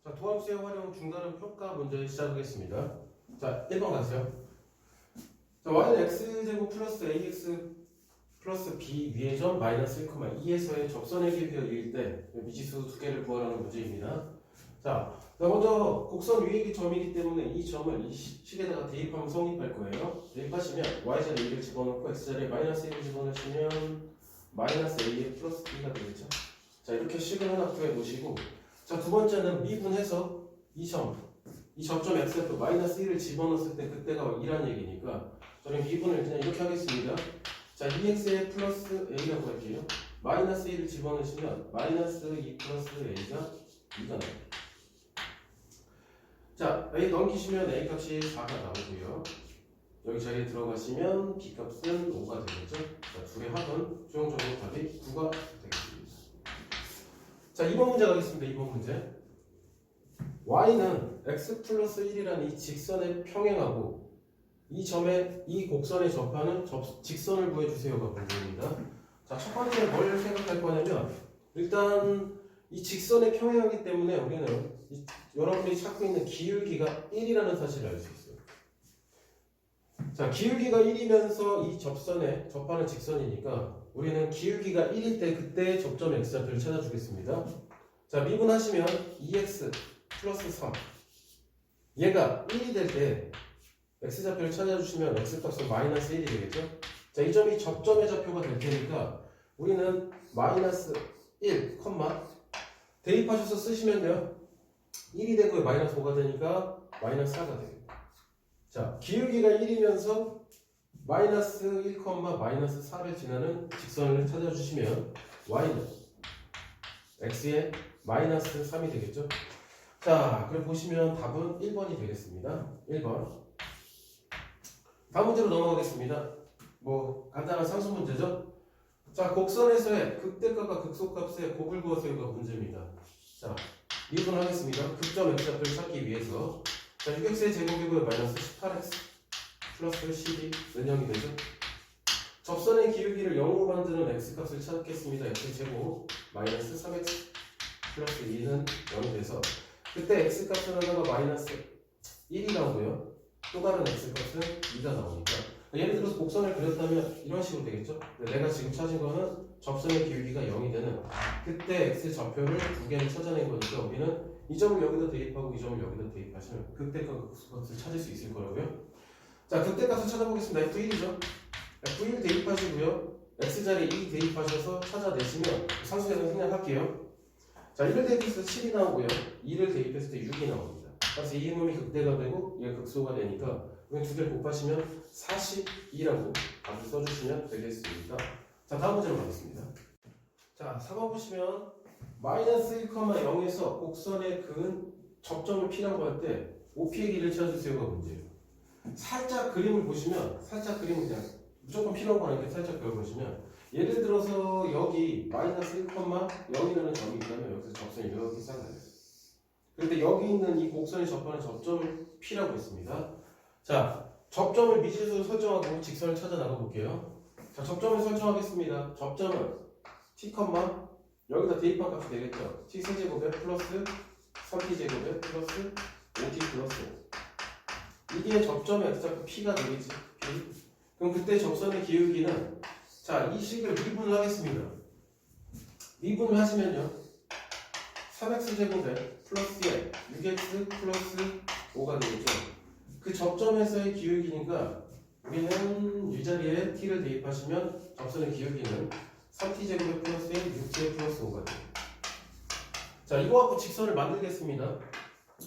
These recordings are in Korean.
자, 도함수의 활용 중간은 평가 문제 시작하겠습니다. 자, 1번 가세요. 자, y는 x제곱 플러스 ax 플러스 b 위의 점 마이너스 1,2에서의 접선의 길이가 1일 때 미지수 두 개를 구하라는 문제입니다. 자, 먼저 곡선 위의 점이기 때문에 이 점을 이 식에다가 대입하면 성립할 거예요. 대입하시면 y자리에 1을 집어넣고 x자리에 마이너스 1을 집어넣으시면 마이너스 a의 플러스 b가 되겠죠. 자, 이렇게 식을 하나 구해 놓으시고, 자, 두 번째는 미분해서 이 접점 x에 또 마이너스 1을 집어넣었을 때 그때가 2라는 얘기니까 저는 미분을 그냥 이렇게 하겠습니다. 자, 2x에 플러스 a라고 할게요. 마이너스 1을 집어넣으시면 마이너스 2 플러스 a가 2가 나옵니다. 자, a 넘기시면 a 값이 4가 나오고요. 여기 자리에 들어가시면 b 값은 5가 되겠죠. 자, 둘의 합은 최종적으로 답이 9가 되겠습니다. 자, 2번 문제 가겠습니다. 2번 문제. y는 x 플러스 1이라는 이 직선에 평행하고 이 점에 이 곡선에 접하는 직선을 구해주세요가 문제입니다. 자, 첫 번째 뭘 생각할 거냐면 일단 이 직선에 평행하기 때문에 우리는 여러분들이 찾고 있는 기울기가 1이라는 사실을 알 수 있어요. 자, 기울기가 1이면서 이 접선에 접하는 직선이니까 우리는 기울기가 1일 때 그때 접점 x좌표를 찾아주겠습니다. 자, 미분하시면 2x 플러스 3 얘가 1이 될 때 x좌표를 찾아주시면 x값은 마이너스 1이 되겠죠. 자, 이 점이 접점의 좌표가 될 테니까 우리는 마이너스 1, 대입하셔서 쓰시면 돼요. 1이 되고 마이너스 5가 되니까 마이너스 4가 돼요. 자, 기울기가 1이면서 마이너스 1, 마이너스 4를 지나는 직선을 찾아주시면 y는 x에 마이너스 3이 되겠죠. 자, 그럼 보시면 답은 1번이 되겠습니다. 1번. 다음 문제로 넘어가겠습니다. 뭐 간단한 상수 문제죠. 자, 곡선에서의 극대값과 극소값의 곱을 구하세요가 문제입니다. 자, 미분하겠습니다. 극점 x좌표를 찾기 위해서 자, 6x의 제곱이고요. 마이너스 18x 플러스 12는 0이 되죠. 접선의 기울기를 0으로 만드는 x값을 찾겠습니다. x제곱 마이너스 3x 플러스 2는 0이 돼서 그때 x값은 하나가 마이너스 1이 나오고요. 또 다른 x값은 2가 나오니까 예를 들어서 곡선을 그렸다면 이런 식으로 되겠죠. 내가 지금 찾은 거는 접선의 기울기가 0이 되는 그때 x 좌표를 두 개를 찾아낸 거니까 우리는 이 점을 여기다 대입하고 이 점을 여기다 대입하시면 극대값 극소값을 찾을 수 있을 거라고요. 자, 극대값을 찾아보겠습니다. F1이죠. F1 대입하시고요. x자리에 2 대입하셔서 찾아내시면 상수에서 생략할게요. 자, 1을 대입했을 때 7이 나오고요. 2를 대입했을 때 6이 나옵니다. 그래서 이 놈이 극대가 되고 얘가 극소가 되니까 그냥 두 개를 곱하시면 42라고 답을 써주시면 되겠습니다. 자, 다음 문제로 가겠습니다. 자, 4번 보시면 마이너스 1,0에서 곡선의 그은 접점을 P라고 할 때 OP의 길이를 찾아주세요가 문제예요. 살짝 그림을 보시면 살짝 그냥 무조건 필요한 건 아니니까 살짝 그려보시면 예를 들어서 여기 마이너스 1,0이라는 점이 있다면 여기서 접선이 이렇게 싹 나요. 그런데 여기 있는 이 곡선이 접하는 접점을 P라고 했습니다. 자, 접점을 미지수로 설정하고 직선을 찾아 나가 볼게요. 자, 접점을 설정하겠습니다. 접점은 t, 여기다 대입한 값이 되겠죠. t 세제곱에 플러스 3t 제곱에 플러스 5t 플러스 5. 이게 접점의 x좌표 p가 되겠지. P. 그럼 그때 접선의 기울기는 자, 이 식을 미분을 하겠습니다. 미분을 하시면요 3x 제곱에 플러스에 6x 플러스 5가 되겠죠. 그 접점에서의 기울기니까 우리는 이 자리에 t를 대입하시면 접선의 기울기는 3t 제곱에 플러스에 6t 플러스 5가 돼요. 자, 이거 갖고 직선을 만들겠습니다.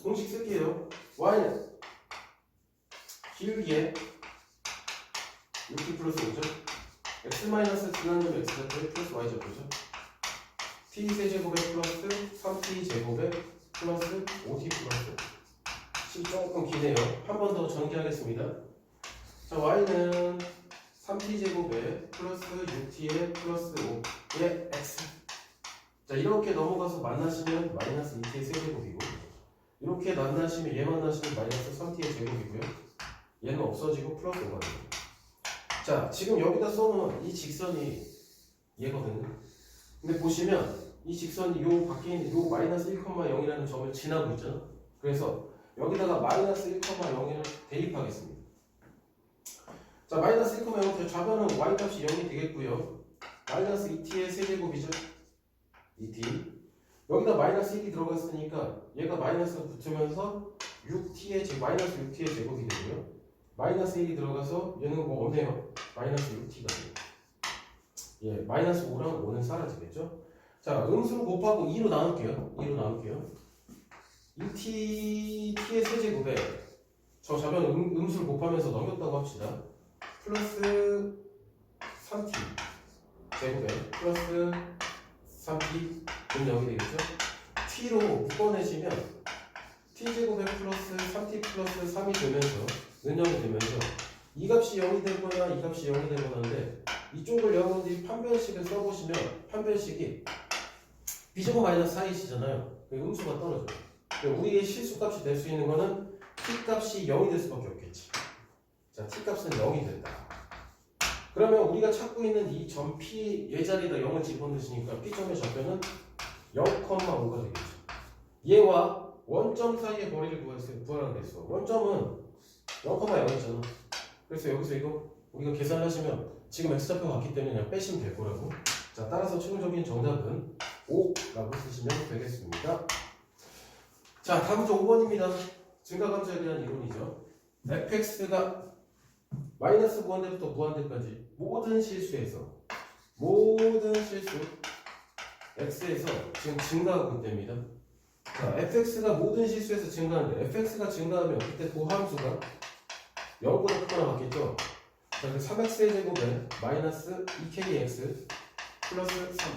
공식 쓸게요. y는 기울기에 6t 플러스 5죠. x 마이너스 지나는 점 x좌표에 플러스 y좌표죠. t 세제곱에 플러스 3t 제곱에 플러스 5t 플러스 식이 조금 기네요. 한 번 더 전개하겠습니다. 자, y는 3t 제곱에 플러스 6t에 플러스 5의 x. 자, 이렇게 넘어가서 만나시면 마이너스 2t의 세제곱이고 이렇게 만나시면 얘 만나시면 마이너스 3t의 제곱이고요. 얘는 없어지고 플러스 5가 돼요. 자, 지금 여기다 써놓은 이 직선이 얘거든요. 근데 보시면 이 직선이 요 밖에 있는 요 마이너스 1,0이라는 점을 지나고 있잖아. 그래서 여기다가 마이너스 1,0을 대입하겠습니다. 자, 마이너스 1,0 좌변은 y값이 0이 되겠고요. 마이너스 2t의 세제곱이죠. 2t. 여기다 마이너스 1이 들어갔으니까 얘가 마이너스가 붙으면서 6t의 마이너스 6t의 제곱이 되고요. 마이너스 1이 들어가서 얘는 뭐 없네요. 마이너스 6t가 돼요. 예, 마이너스 5랑 5는 사라지겠죠. 자, 음수를 곱하고 2로 나눌게요. 2로 나눌게요. 2t, t의 세제곱에 저 좌변 음수를 곱하면서 넘겼다고 합시다. 플러스 3t 제곱에 플러스 3t 는 0이 되겠죠? t로 묶어내시면 t제곱에 플러스 3t 플러스 3이 되면서 는 0이 되면서 이 값이 0이 되거나 이 값이 0이 되거나인데 이쪽을 여러분들이 판별식을 써보시면 판별식이 b제곱 마이너스 4이시잖아요. 음수가 떨어져요. 우리의 실수값이 될 수 있는 거는 t값이 0이 될 수밖에 없겠지. 자, t값은 0이 된다. 그러면 우리가 찾고 있는 이 점 P 얘자리에다 0을 집어넣으시니까 P점의 좌표는 0,5가 되겠죠. 얘와 원점 사이의 거리를 구하라고 했어. 원점은 0,0이잖아. 그래서 여기서 이거 우리가 계산하시면 지금 x좌표가 같기 때문에 그냥 빼시면 될 거라고. 자, 따라서 최종적인 정답은 5라고 쓰시면 되겠습니다. 자, 다음 문제 5번입니다. 증가감소에 대한 이론이죠. fx가 마이너스 무한대부터 무한대까지 모든 실수 x에서 지금 증가하고 있답니다. 자, fx가 모든 실수에서 증가하는데 fx가 증가하면 그때 도함수가 0보다 크거나 같겠죠. 자, 그 3x의 제곱에 마이너스 2kx 플러스 3.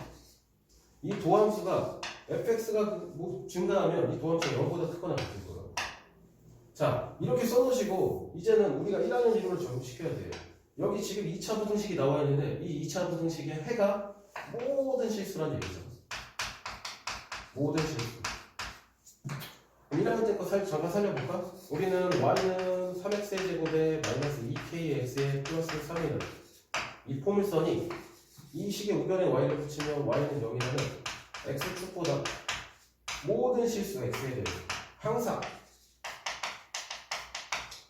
이 도함수가 fx가 증가하면 이 도함수가 0보다 크거나 같을 거예요. 자, 이렇게 써놓으시고 이제는 우리가 1학년 이론을 적용시켜야 돼요. 여기 지금 2차 부등식이 나와 있는데 이 2차 부등식의 해가 모든 실수란 얘기죠. 모든 실수. 1학년 때 거 잠깐 살려볼까? 우리는 y는 3x의 제곱에 마이너스 2kx의 플러스 3이라는 이 포물선이 이 식의 우변에 y를 붙이면 y는 0이라는 x축보다 모든 실수 x에 대해서 항상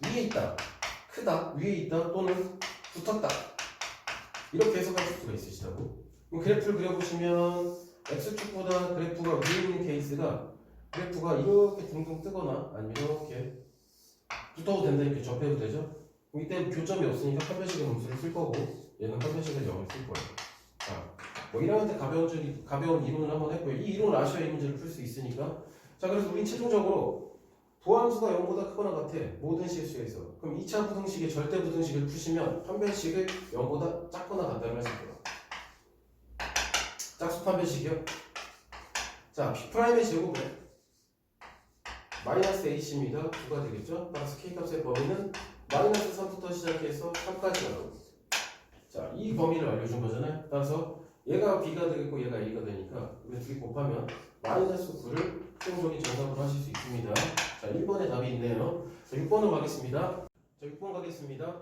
위에 있다, 크다, 위에 있다 또는 붙었다 이렇게 해석할 수가 있으시다고. 그럼 그래프를 그려보시면 x축보다 그래프가 위에 있는 케이스가 그래프가 이렇게 둥둥 뜨거나 아니면 이렇게 붙어도 된다, 이렇게 접해도 되죠. 그럼 이때 교점이 없으니까 판별식의 음수를 쓸 거고 얘는 판별식의 0을 쓸 거예요. 자, 뭐 1학년 때 가벼운 이론을 한번 했고요. 이 이론을 아셔야 이 문제를 풀 수 있으니까. 자, 그래서 우린 최종적으로 도함수가 0보다 크거나 같아 모든 실수에서. 그럼 2차 부등식의 절대 부등식을 푸시면 판별식을 0보다 작거나 같다는 걸 쓸 거예요. 짝수 판별식이요. 자, P'의 제곱에 마이너스 H입니다. 2가 되겠죠. 따라서 K값의 범위는 마이너스 3부터 시작해서 3까지 나오고. 자, 이 범위를 알려준 거잖아요. 따라서 얘가 B가 되겠고 얘가 A가 되니까 우리 둘이 곱하면 마이너스 9를 최종적인 정답으로 하실 수 있습니다. 자, 1번에 답이 있네요. 자, 6번으로 가겠습니다. 자, 6번 가겠습니다.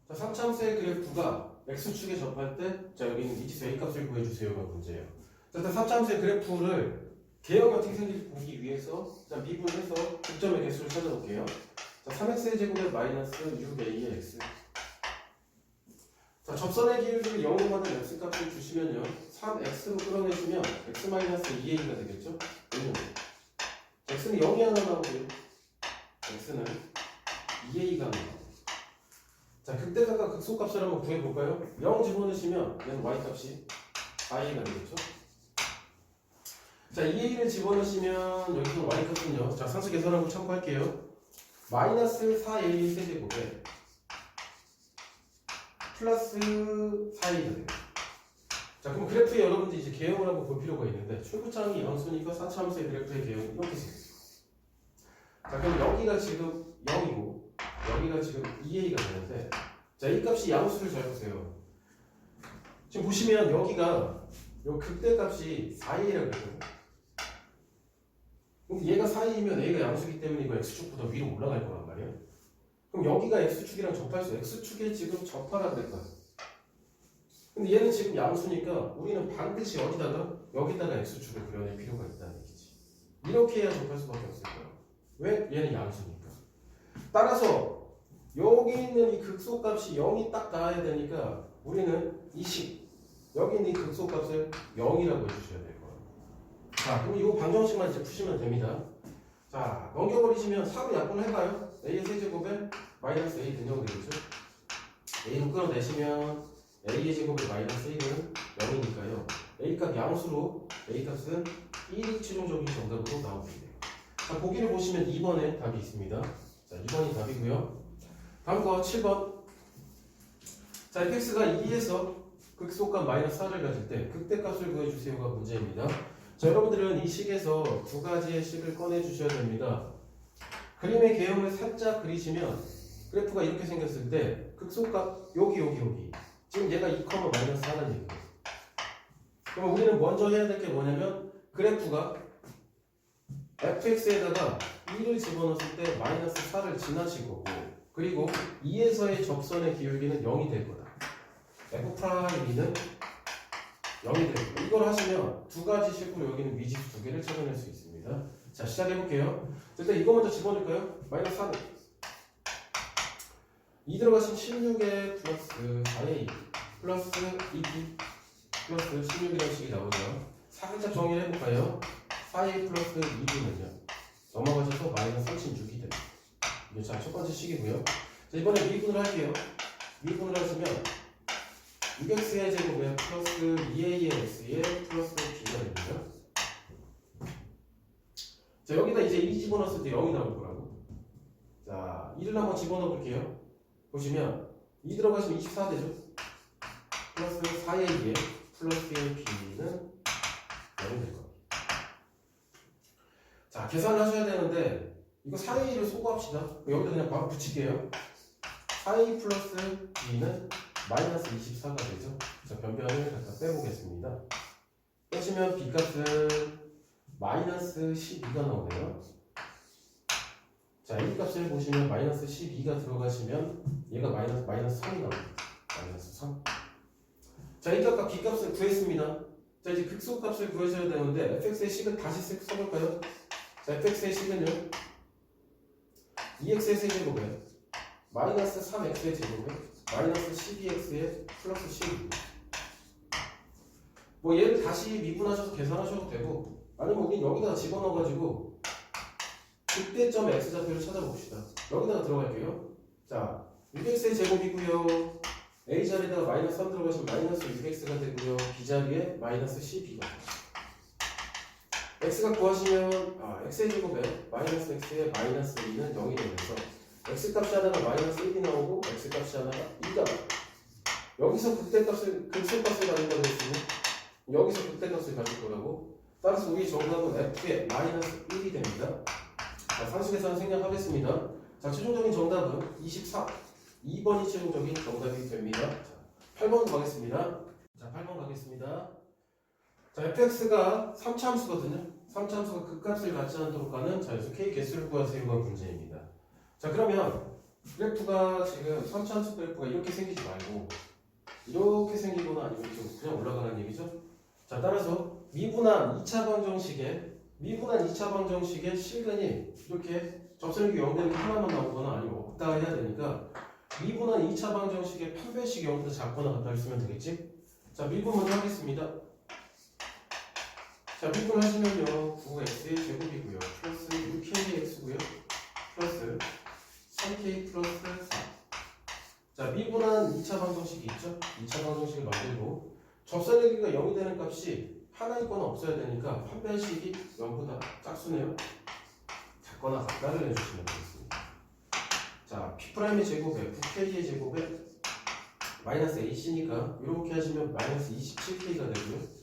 자, 3차함수의 그래프가 X축에 접할 때, 자, 여기는 이치수 A값을 구해주세요가 문제예요. 자, 일단 3차함수의 그래프를 개형이 어떻게 생길지 보기 위해서 자, 미분해서 극점의 개수를 찾아볼게요. 자, 3x의 제곱에 마이너스 6a의 x. 자, 접선의 기울기를 0으로 만든 x값을 주시면요 3x로 끌어내시면 x-2a가 되겠죠? 왜냐면 x는 0이 하나 나오고요 x는 2a가 하나 나오고. 자, 극대값과 극소값을 한번 구해볼까요? 0 집어넣으시면 얘는 y값이 4a가 되겠죠? 자, 2a를 집어넣으시면 여기서 y값은요, 자, 상수 계산하고 참고할게요. 마이너스 4a 세제곱에 플러스 4a가 돼요. 자, 그럼 그래프에 여러분들이 이제 개형을 한번 볼 필요가 있는데 최고차항이 양수니까 4차함수의 그래프의 개형이 이렇게 생겼어요. 자, 그럼 여기가 지금 0이고 여기가 지금 2a가 되는데, 자, 이 값이 양수를 잘 보세요. 지금 보시면 여기가 요 극대값이 4a라고 했거든요. 근데 얘가 4a이면 a가 양수기 때문에 이거 x축보다 위로 올라갈 거란 말이에요. 그럼 여기가 x축이랑 접할 수, x축에 지금 접하라 그랬다. 근데 얘는 지금 양수니까 우리는 반드시 어디다가 여기다가 x축을 그려낼 필요가 있다는 얘기지. 이렇게 해야 접할 수밖에 없을 거야. 왜? 얘는 양수니까. 따라서 여기 있는 이 극소값이 0이 딱 나와야 되니까 우리는 이 식, 여기 있는 이 극소값을 0이라고 해주셔야 될 거예요. 자, 그럼 이 방정식만 이제 푸시면 됩니다. 자, 넘겨버리시면 4로 약분해봐요. a의 세제곱에 마이너스 a 등역이 되겠죠? a로 끌어내시면 a의 제곱에 마이너스 1은 0이니까요. a값 양수로 a값은 1이 최종적인 정답으로 나오게 돼요. 자, 보기를 보시면 2번에 답이 있습니다. 자, 2번이 답이고요. 다음 거 7번. 자, fx가 2에서 극소값 마이너스 4를 가질 때 극대값을 구해주세요가 문제입니다. 자, 여러분들은 이 식에서 두 가지의 식을 꺼내주셔야 됩니다. 그림의 개형을 살짝 그리시면 그래프가 이렇게 생겼을 때 극소값 여기 지금 얘가 2, 마이너스 4라는 얘기예요. 그럼 우리는 먼저 해야 될 게 뭐냐면 그래프가 fx에다가 2를 집어넣었을 때 마이너스 4를 지나칠 거고 그리고 2에서의 접선의 기울기는 0이 될 거다. f'2는 0이 될 거고 이걸 하시면 두 가지 식으로 여기는 미지수 두 개를 찾아낼 수 있습니다. 자, 시작해볼게요. 일단 이거 먼저 집어넣을까요? 마이너스 4는 2 들어가시면 16에 플러스 4a 플러스 2b 플러스 16이라는 식이 나오죠. 살짝 정리를 해볼까요? 4a 플러스 2b는요 넘어가셔서 마이너스 36이 됩니다. 이게 자, 첫 번째 식이고요. 자, 이번에 미분을 할게요. 미분을 하시면 6x의 제곱에 플러스 2a의 x에 플러스 b가 됩니다. 자, 여기다 이제 2 집어넣었을 때 0이 나올 거라고. 자, 2를 한번 집어넣어 볼게요. 보시면 2 들어가시면 24 되죠. 플러스 4a에 플러스 b는 0이 될 겁니다. 자, 계산을 하셔야 되는데 이거 4a를 소거합시다. 여기다 그냥 바로 붙일게요. 4a 플러스 b는 마이너스 24가 되죠. 자, 변변을 갖다 빼보겠습니다. 빼시면 b값은 마이너스 12가 나오네요. 자, a 값을 보시면 마이너스 12가 들어가시면 얘가 마이너스 3이 나옵니다. 마이너스 3. 자, a 값과 b 값을 구했습니다. 자, 이제 극소값을 구해줘야 되는데 fx의 식은 다시 써볼까요? 자, fx의 식은요 2x의 세제곱에 마이너스 3x의 제곱에 마이너스 12x에 플러스 12. 뭐 얘를 다시 미분하셔서 계산하셔도 되고 아니면 우리 여기다가 집어넣어가지고 그때점 x좌표를 찾아봅시다. 여기다가 들어갈게요. 자, 6x의 제곱이고요. a 자리에다가 마이너스 3 들어가시면 마이너스 6x가 되고요. b 자리에 마이너스 12가 x가 구하시면 x의 제곱에 마이너스 x에 마이너스 2는 0이 되면서 x값이 하나가 마이너스 1이 나오고 x값이 하나가 2가 나와요. 여기서 극대값을 극소값을 가진다고 했으면 여기서 극대값을 가질 거라고. 따라서 우리 정답은 f의 마이너스 1이 됩니다. 자, 산수계산 생략하겠습니다. 자, 최종적인 정답은 24. 2번이 최종적인 정답이 됩니다. 자, 8번 가겠습니다. 자, 8번 가겠습니다. 자, fx가 3차함수거든요. 3차함수가 극값을 갖지 않도록 하는 자연수 k 개수를 구하세요가 문제입니다. 자, 그러면 그래프가 지금 3차함수 그래프가 이렇게 생기지 말고 이렇게 생기거나 아니면 좀 그냥 올라가는 얘기죠. 자, 따라서 미분한 2차 방정식의 실근이 이렇게 접선력이 0되는 게 하나만 나오거나 아니면 없다 해야 되니까 미분한 2차 방정식의 판별식이 0보다 작거나 같다 했으면 되겠지? 자, 미분 먼저 하겠습니다. 자, 미분 하시면요 9x의 제곱이고요 플러스 6k의 x고요 플러스 3k 플러스 4. 자, 미분한 2차 방정식이 있죠? 2차 방정식을 만들고 접선력이가 0이 되는 값이 하나 있거나 없어야 되니까 판별식이 0보다 짝수네요. 작거나 같다를 해주시면 되겠습니다. 자, P'의 제곱에 9K의 제곱에 마이너스 AC니까 이렇게 하시면 마이너스 27K가 되고요.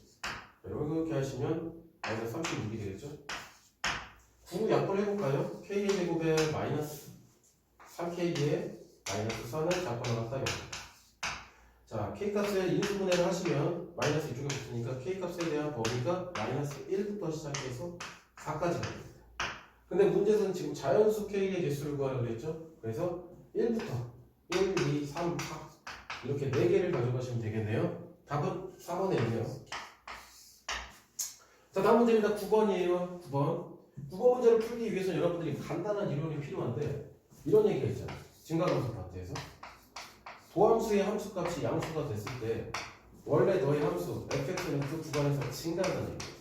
이렇게 하시면 마이너스 36이 되겠죠. 9 약분을 해볼까요? K의 제곱에 마이너스 3K에 마이너스 4는 작거나 같다 0. 자, K값의 인수분해를 하시면 마이너스 이쪽에 붙으니까 K값에 대한 범위가 마이너스 1부터 시작해서 4까지 갑니다. 근데 문제는 지금 자연수 K의 개수를 구하려고 했죠. 그래서 1부터 1, 2, 3, 4 이렇게 4개를 가져가시면 되겠네요. 답은 4번에 있네요. 자, 다음 문제입니다. 9번이에요. 9번. 9번 문제를 풀기 위해서 여러분들이 간단한 이론이 필요한데 이런 얘기가 있잖아요. 증가함수 파트에서 도함수의 함수값이 양수가 됐을 때 원래 너의 함수 fx는 그 구간에서 증가한다는 얘기예요.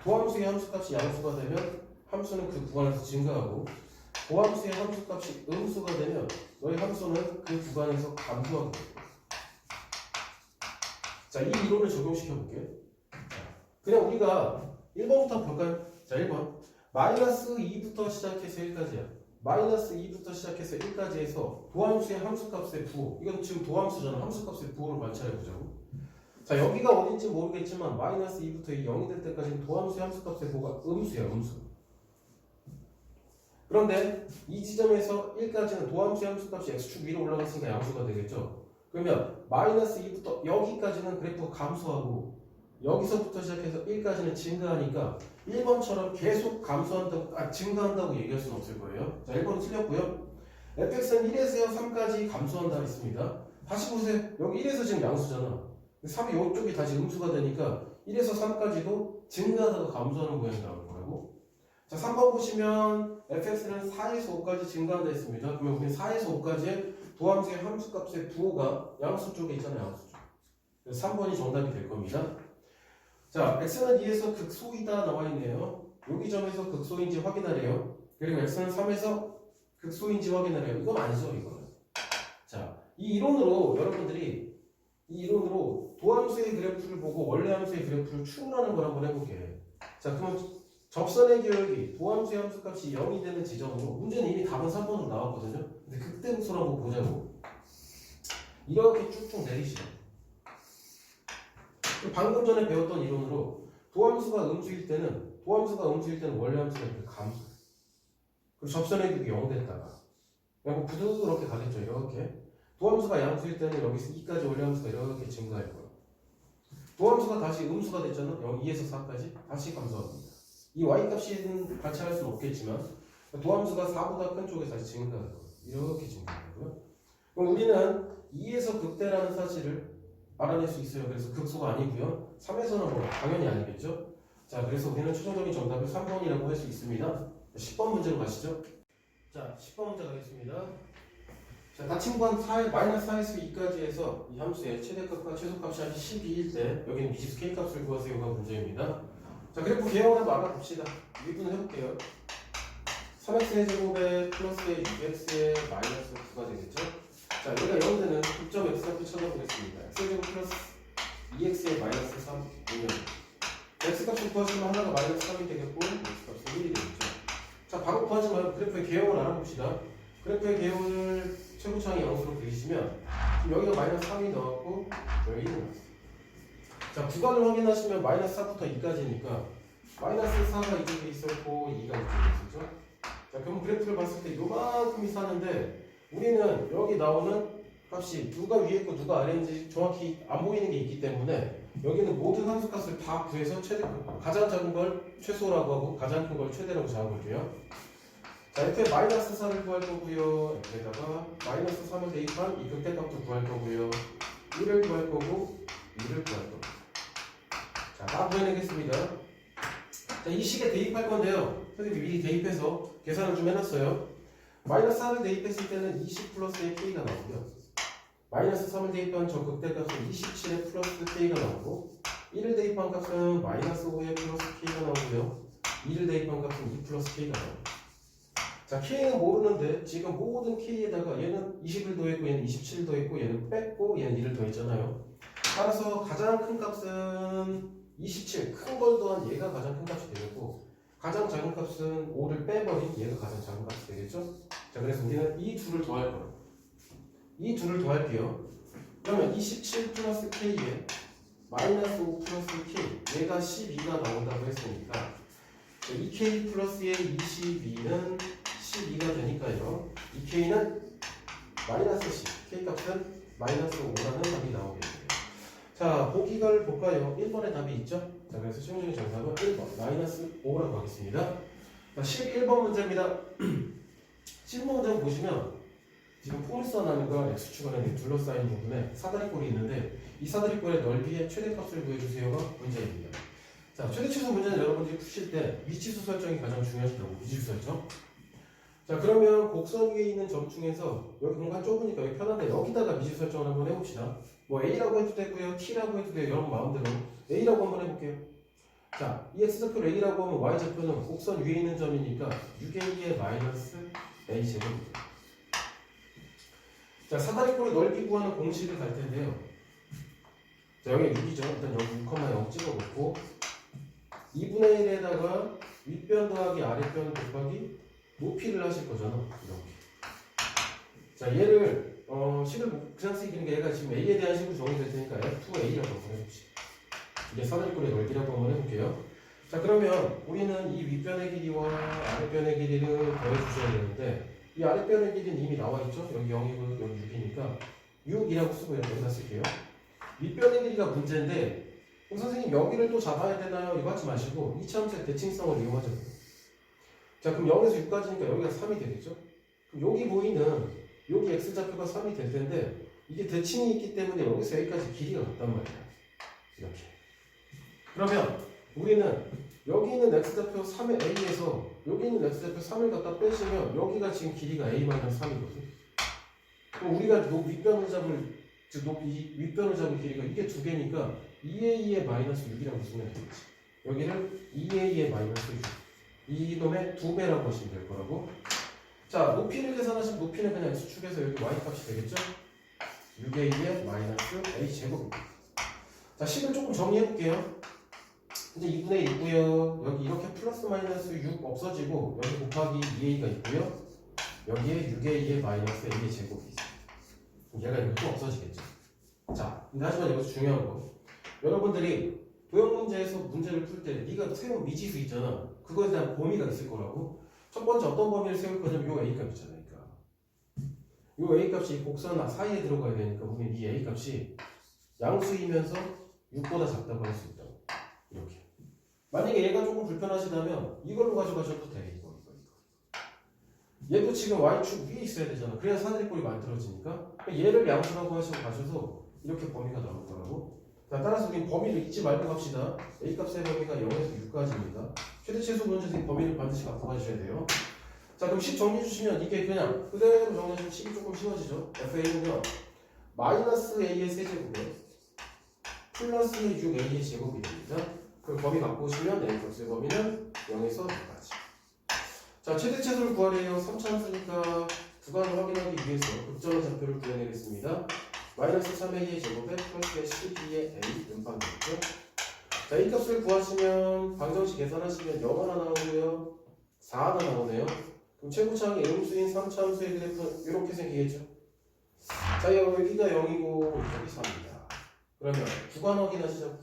도함수의 함수값이 양수가 되면 함수는 그 구간에서 증가하고 도함수의 함수값이 음수가 되면 너의 함수는 그 구간에서 감소하게 됩니다. 자, 이 이론을 적용시켜 볼게요. 그냥 우리가 1번부터 한번 볼까요? 자, 1번. 마이너스 2부터 시작해서 1까지야. 마이너스 2부터 시작해서 1까지에서 도함수의 함수값의 부호. 이건 지금 도함수잖아. 함수값의 부호를 관찰해보자고. 자, 여기가 어딘지 모르겠지만 마이너스 2부터 0이 될 때까지는 도함수의 함수값의 부호가 음수야. 음수. 그런데 이 지점에서 1까지는 도함수의 함수값이 x축 위로 올라갔으니까 양수가 되겠죠. 그러면 마이너스 2부터 여기까지는 그래프가 감소하고 여기서부터 시작해서 1까지는 증가하니까 1번처럼 계속 감소한다고, 증가한다고 얘기할 수는 없을 거예요. 자, 1번은 틀렸고요. fx는 1에서 3까지 감소한다 했습니다. 다시 보세요. 여기 1에서 지금 양수잖아. 3이 이쪽이 다시 음수가 되니까 1에서 3까지도 증가하다가 감소하는 모양이 나올 거라고. 자, 3번 보시면 fx는 4에서 5까지 증가한다 했습니다. 그러면 우리 4에서 5까지의 도함수의 함수값의 부호가 양수 쪽에 있잖아요. 양수 쪽. 그래서 3번이 정답이 될 겁니다. 자, x는 2에서 극소이다 나와 있네요. 여기 점에서 극소인지 확인하래요. 그리고 x는 3에서 극소인지 확인하래요. 이건 아니죠, 이거는. 자, 이 이론으로 여러분들이 이 이론으로 도함수의 그래프를 보고 원래 함수의 그래프를 추론하는 걸 한번 해볼게. 자, 그럼 접선의 기울기, 도함수의 함수값이 0이 되는 지점으로 문제는 이미 답은 3번으로 나왔거든요. 근데 극대극소를 한번 보자고. 이렇게 쭉쭉 내리시죠. 방금 전에 배웠던 이론으로 도함수가 음수일 때는 원래 함수가 이렇게 감소. 그리고 접선의 기울기 0 됐다가 그냥 부드럽게 가겠죠. 이렇게. 도함수가 양수일 때는 여기서 2까지 원래 함수가 이렇게 증가할 거예요. 도함수가 다시 음수가 됐잖아. 2에서 4까지 다시 감소합니다. 이 y값은 관찰할 수는 없겠지만 도함수가 4보다 큰 쪽에 다시 증가할 거예요. 이렇게 증가하고요. 그럼 우리는 2에서 극대라는 사실을 알아낼 수 있어요. 그래서 극소가 아니고요. 3에서는 뭐 당연히 아니겠죠. 자, 그래서 우리는 최종적인 정답을 3번이라고 할 수 있습니다. 10번 문제로 가시죠. 자, 10번 문제 가겠습니다. 자, 닫힌 건 마이너스 4에서 2까지 해서 이 함수의 최대값과 최소값이 한 12일 때 여기는 미지수 k값을 구하세요가 문제입니다. 자, 그래프 개형을 한번 알아봅시다. 미분을 해볼게요. 3x의 제곱에 플러스의 6x의 마이너스 9가 되겠죠? 자, 여기가 0 되는 극점 x값을 찾아보겠습니다. x의 제곱 플러스 2x의 마이너스 3 오면 x값을 구하시면 하나가 마이너스 3이 되겠고 x값은 1이 되겠죠. 자, 바로 구하지 말고 그래프의 개형을 알아봅시다. 그래프의 개형을 최고창의 양수로 그리시면 여기가 마이너스 3이 나왔고 여기 1이 나왔어요. 자, 구간을 확인하시면 마이너스 4부터 2까지니까 마이너스 4가 이쪽에 있었고 2가 이쪽에 있었죠. 자, 그럼 그래프를 봤을 때 요만큼이 사는데 우리는 여기 나오는 값이 누가 위에 있고 누가 아래인지 정확히 안 보이는 게 있기 때문에 여기는 모든 함수값을 다 구해서 가장 작은 걸 최소라고 하고 가장 큰 걸 최대라고 잡아볼게요. 자, f의 마이너스 4를 구할 거고요. f에다가 마이너스 3을 대입한 이 극대값도 구할 거고요. 1을 구할 거고 2를 구할 거고. 자, 다 구해내겠습니다. 자, 이 식에 대입할 건데요. 선생님이 미리 대입해서 계산을 좀 해놨어요. 마이너스 4를 대입했을 때는 20 플러스의 k가 나오고요. 마이너스 3을 대입한 저 극대값은 27의 플러스 k가 나오고 1을 대입한 값은 마이너스 5의 플러스 k가 나오고요. 2를 대입한 값은 2 플러스 k가 나옵니다. 자, k는 모르는데 지금 모든 k에다가 얘는 20을 더했고 얘는 27을 더했고 얘는 뺐고 얘는 1을 더했잖아요. 따라서 가장 큰 값은 27, 큰 걸 더한 얘가 가장 큰 값이 되겠고 가장 작은 값은 5를 빼버린 얘가 가장 작은 값이 되겠죠. 자, 그래서 우리는 이 둘을 더할 거예요. 이 둘을 더할게요. 그러면 27 플러스 k에 마이너스 5 플러스 k 얘가 12가 나온다고 했으니까 2k 플러스의 22는 12가 되니까요. 2k는 마이너스 10, k값은 마이너스 5라는 답이 나오겠네요. 자, 보기를 볼까요? 1번에 답이 있죠? 자, 그래서 최종적인 정답은 1번 마이너스 5라고 하겠습니다. 자, 11번 문제입니다. 11번 문제 보시면 지금 포물선 안과 x축 안에 둘러싸인 부분에 사다리꼴이 있는데 이 사다리꼴의 넓이의 최대값을 구해주세요가 문제입니다. 자, 최대 최소 문제는 여러분들이 푸실 때 미치수 설정이 가장 중요하시다고. 미치수 설정. 자, 그러면 곡선 위에 있는 점 중에서 여기 공간 좁으니까 여기 편한데 여기다가 미지수 설정을 한번 해봅시다. 뭐 A라고 해도 되고요, T라고 해도 돼요. 여러분 마음대로 A라고 한번 해볼게요. 자, 이 X좌표를 A라고 하면 Y좌표는 곡선 위에 있는 점이니까 6A의 마이너스 A제곱입니다. 자, 사다리꼴의 넓이 구하는 공식을 갈 텐데요. 자, 여기 6이죠. 일단 여기 6,0 찍어놓고 2분의 1에다가 윗변 더하기 아랫변 곱하기 높이를 하실 거잖아. 이렇게. 자, 얘를 식을 그냥 쓰기는 게 얘가 지금 A에 대한 식으로 정의될 테니까 F2A라고 한번 해봅시다. 이게 사다리꼴의 넓이라고 한번 해볼게요. 자, 그러면 우리는 이 윗변의 길이와 아랫변의 길이를 더해주셔야 되는데 이 아랫변의 길이는 이미 나와있죠? 여기 0이고 여기 6이니까 6이라고 쓰고 여기다 쓸게요. 윗변의 길이가 문제인데 선생님 여기를 또 잡아야 되나요? 이거 하지 마시고 이차함수의 대칭성을 이용하자고요. 자, 그럼 0에서 6까지니까 여기가 3이 되겠죠? 그럼 여기 보이는 여기 x좌표가 3이 될 텐데 이게 대칭이 있기 때문에 여기서 여기까지 길이가 같단 말이야. 이렇게. 그러면 우리는 여기 있는 x좌표 3의 a에서 여기 있는 x좌표 3을 갖다 빼시면 여기가 지금 길이가 a-3이거든. 그럼 우리가 윗변을 잡을 윗변을 잡을 길이가 이게 2개니까 2a의 마이너스 6이라고 쓰면 되겠지. 여기를 2a의 마이너스 6. 이놈의 2배라고 하시면 될 거라고. 자, 높이를 계산하시면 높이는 그냥 x축에서 여기 y값이 되겠죠? 6a의 마이너스 a제곱입니다. 자, 식을 조금 정리해 볼게요. 이제 2분의 1 있고요. 여기 이렇게 플러스 마이너스 6 없어지고 여기 곱하기 2a가 있고요. 여기에 6a의 마이너스 a의 제곱이 있어요. 얘가 이렇게 또 없어지겠죠. 자, 근데 하지만 여기서 중요한 거. 여러분들이 도형 문제에서 문제를 풀 때 네가 세운 미지수 있잖아. 그거에 대한 범위가 있을 거라고. 첫 번째 어떤 범위를 세울 거냐면 요 a 값이잖아. 요 a 값이 곡선 사이에 들어가야 되니까 우리는 이 a 값이 양수이면서 6보다 작다고 할 수 있다고. 이렇게. 만약에 얘가 조금 불편하시다면 이걸로 가져가셔도 돼. 이거. 얘도 지금 y축 위에 있어야 되잖아. 그래야 사다리꼴이 만들어지니까 얘를 양수라고 하시고 가셔서 이렇게 범위가 나올 거라고. 자, 따라서 우리 범위를 잊지 말고 갑시다. a 값의 범위가 0에서 6까지입니다. 최대 최소 문제에서 이 범위를 반드시 갖고 가셔야 돼요. 자, 그럼 10 정리해 주시면 이게 그냥 그대로 정리하시면 10이 조금 쉬워지죠. fa는요 마이너스 a의 세제곱에 플러스 6a의 제곱이 됩니다. 그 범위 갖고 오시면 a 값의 범위는 0에서 6까지. 자, 최대 최소를 구하래요. 3차함수니까 구간을 확인하기 위해서 극점의 좌표를 구해내겠습니다. 마이너스 3a의 제곱에 플러스 12의 a 음방 되겠죠. 자, 이 값을 구하시면 방정식 계산하시면 0 하나 나오고요. 4 하나 나오네요. 그럼 최고차항이 음수인 3차함수의 그래프 이렇게 생기겠죠. 자, 여기가 0이고 여기 3입니다. 그러면 구간 확인하시죠.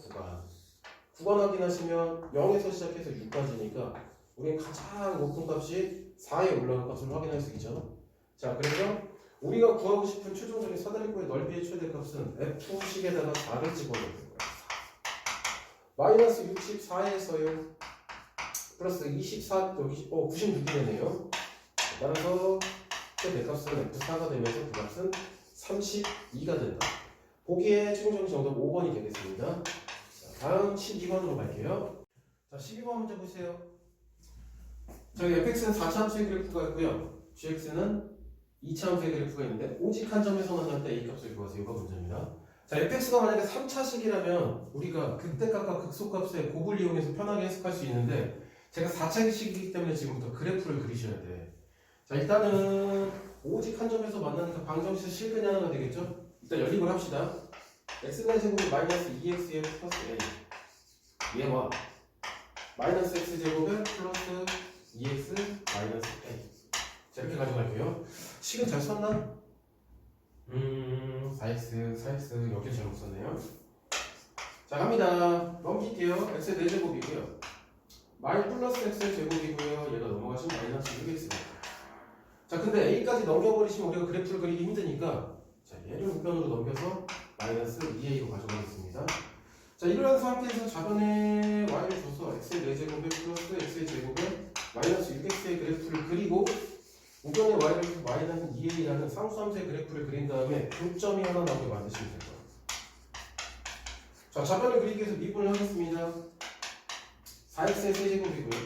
구간 확인하시면 0에서 시작해서 6까지니까 우리는 가장 높은 값이 4에 올라간 값을 확인할 수 있죠. 자, 그래서 우리가 구하고 싶은 최종적인 사다리꼴의 넓이의 최대값은 F식에다가 4를 집어넣는 거예요. 마이너스 64에서요 플러스 24, 96이 되네요. 따라서 최대값은 F4가 되면서 그 값은 32가 된다. 보기에 최종적인 정답 5번이 되겠습니다. 자, 다음 12번으로 갈게요. 자, 12번 문제 보세요. 저희 fx는 4차함수의 그래프가 있고요. gx는 2차함수의 그래프가 있는데 오직 한 점에서 만날 때 a값을 구하세요. 이거 문제입니다. 자, fx가 만약에 3차식이라면 우리가 극대값과 극소값의 곱을 이용해서 편하게 해석할 수 있는데 제가 4차식이기 때문에 지금부터 그래프를 그리셔야 돼. 자, 일단은 오직 한 점에서 만나니까 방정식 실근이 하나가 되겠죠? 일단 연립을 합시다. x의 제곱이 마이너스 2x의 플러스 a 얘와 마이너스 x제곱에 플러스 2x 마이너스 a. 자, 이렇게 가져갈게요. 식은 잘 썼나? 4x 여기 잘못 썼네요. 자, 갑니다. 넘길게요. x의 4제곱이고요. 마이 플러스 x의 제곱이고요. 얘가 넘어가시면 마이너스 6x입니다. 자, 근데 a까지 넘겨버리시면 우리가 그래프를 그리기 힘드니까 자, 얘를 우변으로 넘겨서 마이너스 2a로 가져가겠습니다. 자, 이러한 상태에서 좌변에 y를 줘서 x의 4제곱에 플러스 x의 제곱에 마이너스 6x의 그래프를 그리고 우변에 y를 줘서 마이너스 2a라는 상수함수의 그래프를 그린 다음에 교점이 하나 나오게 만드시면 될 거예요. 자, 좌변을 그리기 위해서 미분을 하겠습니다. 4x의 세제곱이고요.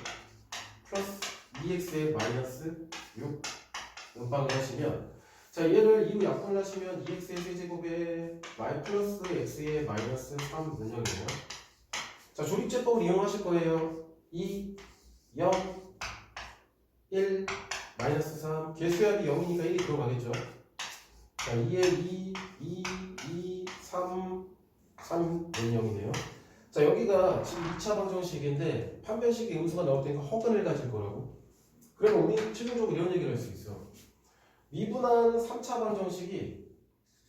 플러스 2x의 마이너스 6 음방을 하시면 자 얘를 이후 약분을 하시면 2x의 세제곱에 플러스 x의 마이너스 3 문형이에요. 자 조립제법을 이용하실 거예요. 2, 0, 1, 마이너스 3 개수합이 0이니까 1이 들어가겠죠. 자 2에 2, 3, 3 문형이네요. 자 여기가 지금 2차 방정식인데 판별식의 음수가 나올 테니까 허근을 가질 거라고. 그러면 우리 최종적으로 이런 얘기를 할 수 있어. 미분한 3차 방정식이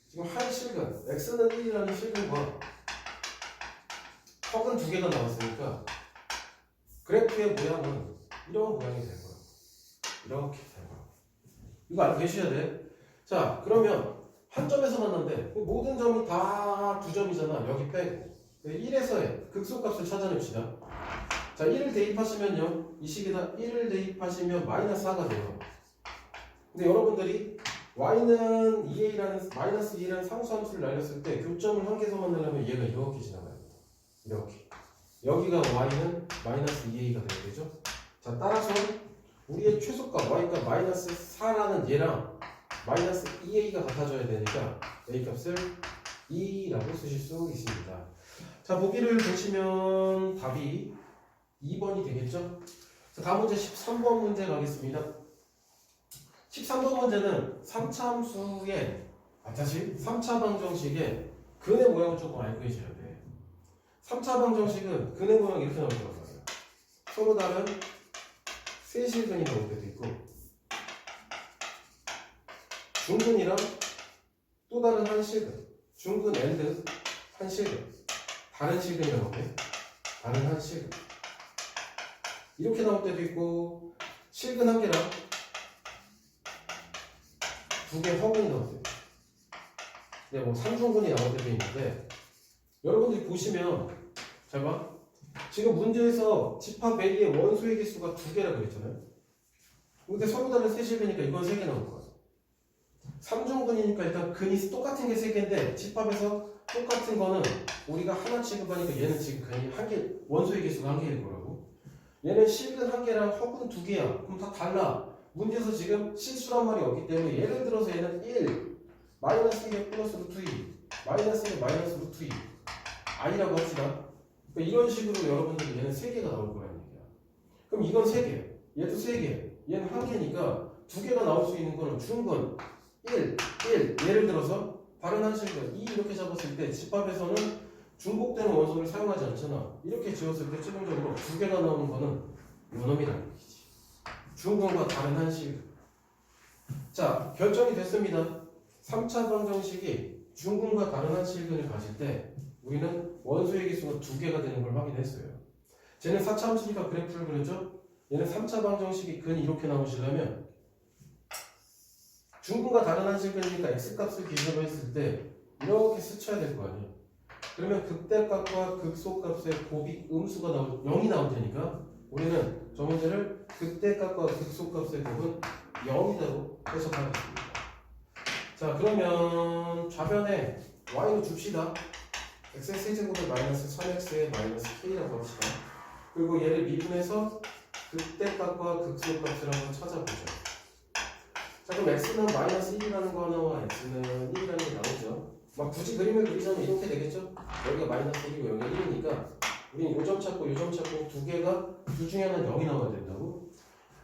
지금 한 실근 x는 1이라는 실근과 허근 두 개가 나왔으니까 그래프의 모양은 이런 모양이 될 거야. 이렇게 될 거야. 이거 알고 계셔야 돼. 자 그러면 한 점에서 만났는데 모든 점이 다 두 점이잖아. 여기 빼고 1에서의 극소값을 찾아냅시다. 자 1을 대입하시면요 이 식에다 1을 대입하시면 마이너스 4가 돼요. 근데 여러분들이 y는 2a라는 마이너스 2라는 상수함수를 날렸을 때 교점을 한 개에서 만나려면 얘가 이렇게 지나가야 돼요. 이렇게 여기가 y는 마이너스 2a가 돼야 되죠. 자 따라서 우리의 최소값 y가 마이너스 4라는 얘랑 마이너스 2a가 같아져야 되니까 a 값을 2라고 쓰실 수 있습니다. 자 보기를 보시면 답이 2번이 되겠죠. 자, 다음 문제 13번 문제 가겠습니다. 13번 문제는 3차 함수의 다시 3차 방정식의 근의 모양을 조금 알고 계셔야 돼. 3차 방정식은 근의 모양 이렇게 나올 거란 말이에요. 서로 다른 세실근이 나올 때도 있고 중근이랑 또 다른 한 실근 중근 앤드 한 실근 다른 실근이 나오네. 다른 한 실근 이렇게 나올 때도 있고 실근 한 개랑 두 개 허근이 나올 때도 있고 네, 뭐 3중근이 나올 때도 있는데 여러분들이 보시면 잘 봐. 지금 문제에서 집합 A의 원소의 개수가 두 개라고 그랬잖아요. 근데 서로 다른 세 실근이니까 이건 세 개 나올 거야. 3중근이니까 일단 근이 똑같은 게 세 개인데 집합에서 똑같은 거는 우리가 하나 취급하니까 얘는 지금 근이 한 개, 원소의 개수가 한 개일 거라고. 얘는 실근 한 개랑 허근 두 개야. 그럼 다 달라. 문제에서 지금 실수란 말이 없기 때문에 예를 들어서 얘는 1 마이너스 1에 플러스 루트 2 마이너스 1에 마이너스 루트 2 아니라고 합시다. 그러니까 이런 식으로 여러분들이 얘는 세 개가 나올 거라는 얘기야. 그럼 이건 세 개, 얘도 세 개, 얘는 한 개니까 두 개가 나올 수 있는 거는 중근 1 예를 들어서 다른 한 실근 2 이렇게 잡았을 때 집합에서는 중복되는 원소를 사용하지 않잖아. 이렇게 지었을 때 최종적으로 두 개가 나오는 거는 요놈이라는 얘기지. 중근과 다른 한 실근. 자 결정이 됐습니다. 3차 방정식이 중근과 다른 한 실근을 가질 때 우리는 원소의 개수가 두 개가 되는 걸 확인했어요. 쟤는 4차 함수니까 그래프를 그렸죠. 얘는 3차 방정식이 근이 이렇게 나오시려면 중근과 다른 한 실근이니까 x값을 기준으로 했을 때 이렇게 스쳐야 될 거 아니에요. 그러면 극대값과 극소값의 곱이 음수가 0이 나올 테니까 우리는 저 문제를 극대값과 극소값의 곱은 0이다로 해석하겠습니다. 자 그러면 좌변에 y는 줍시다. x의 세제곱에 마이너스 3x의 마이너스 k라고 합시다. 그리고 얘를 미분해서 극대값과 극소값을 한번 찾아보죠. 자 그럼 x는 마이너스 1이라는 거 하나와 x는 1이라는 게 나오죠. 막 굳이 그림을 그리자면 이렇게 되겠죠. 여기가 마이너스 1이고 여기가 1이니까 우리는 요점 찾고 요점 찾고 두 개가 둘 중에 하나는 0이 나와야 된다고.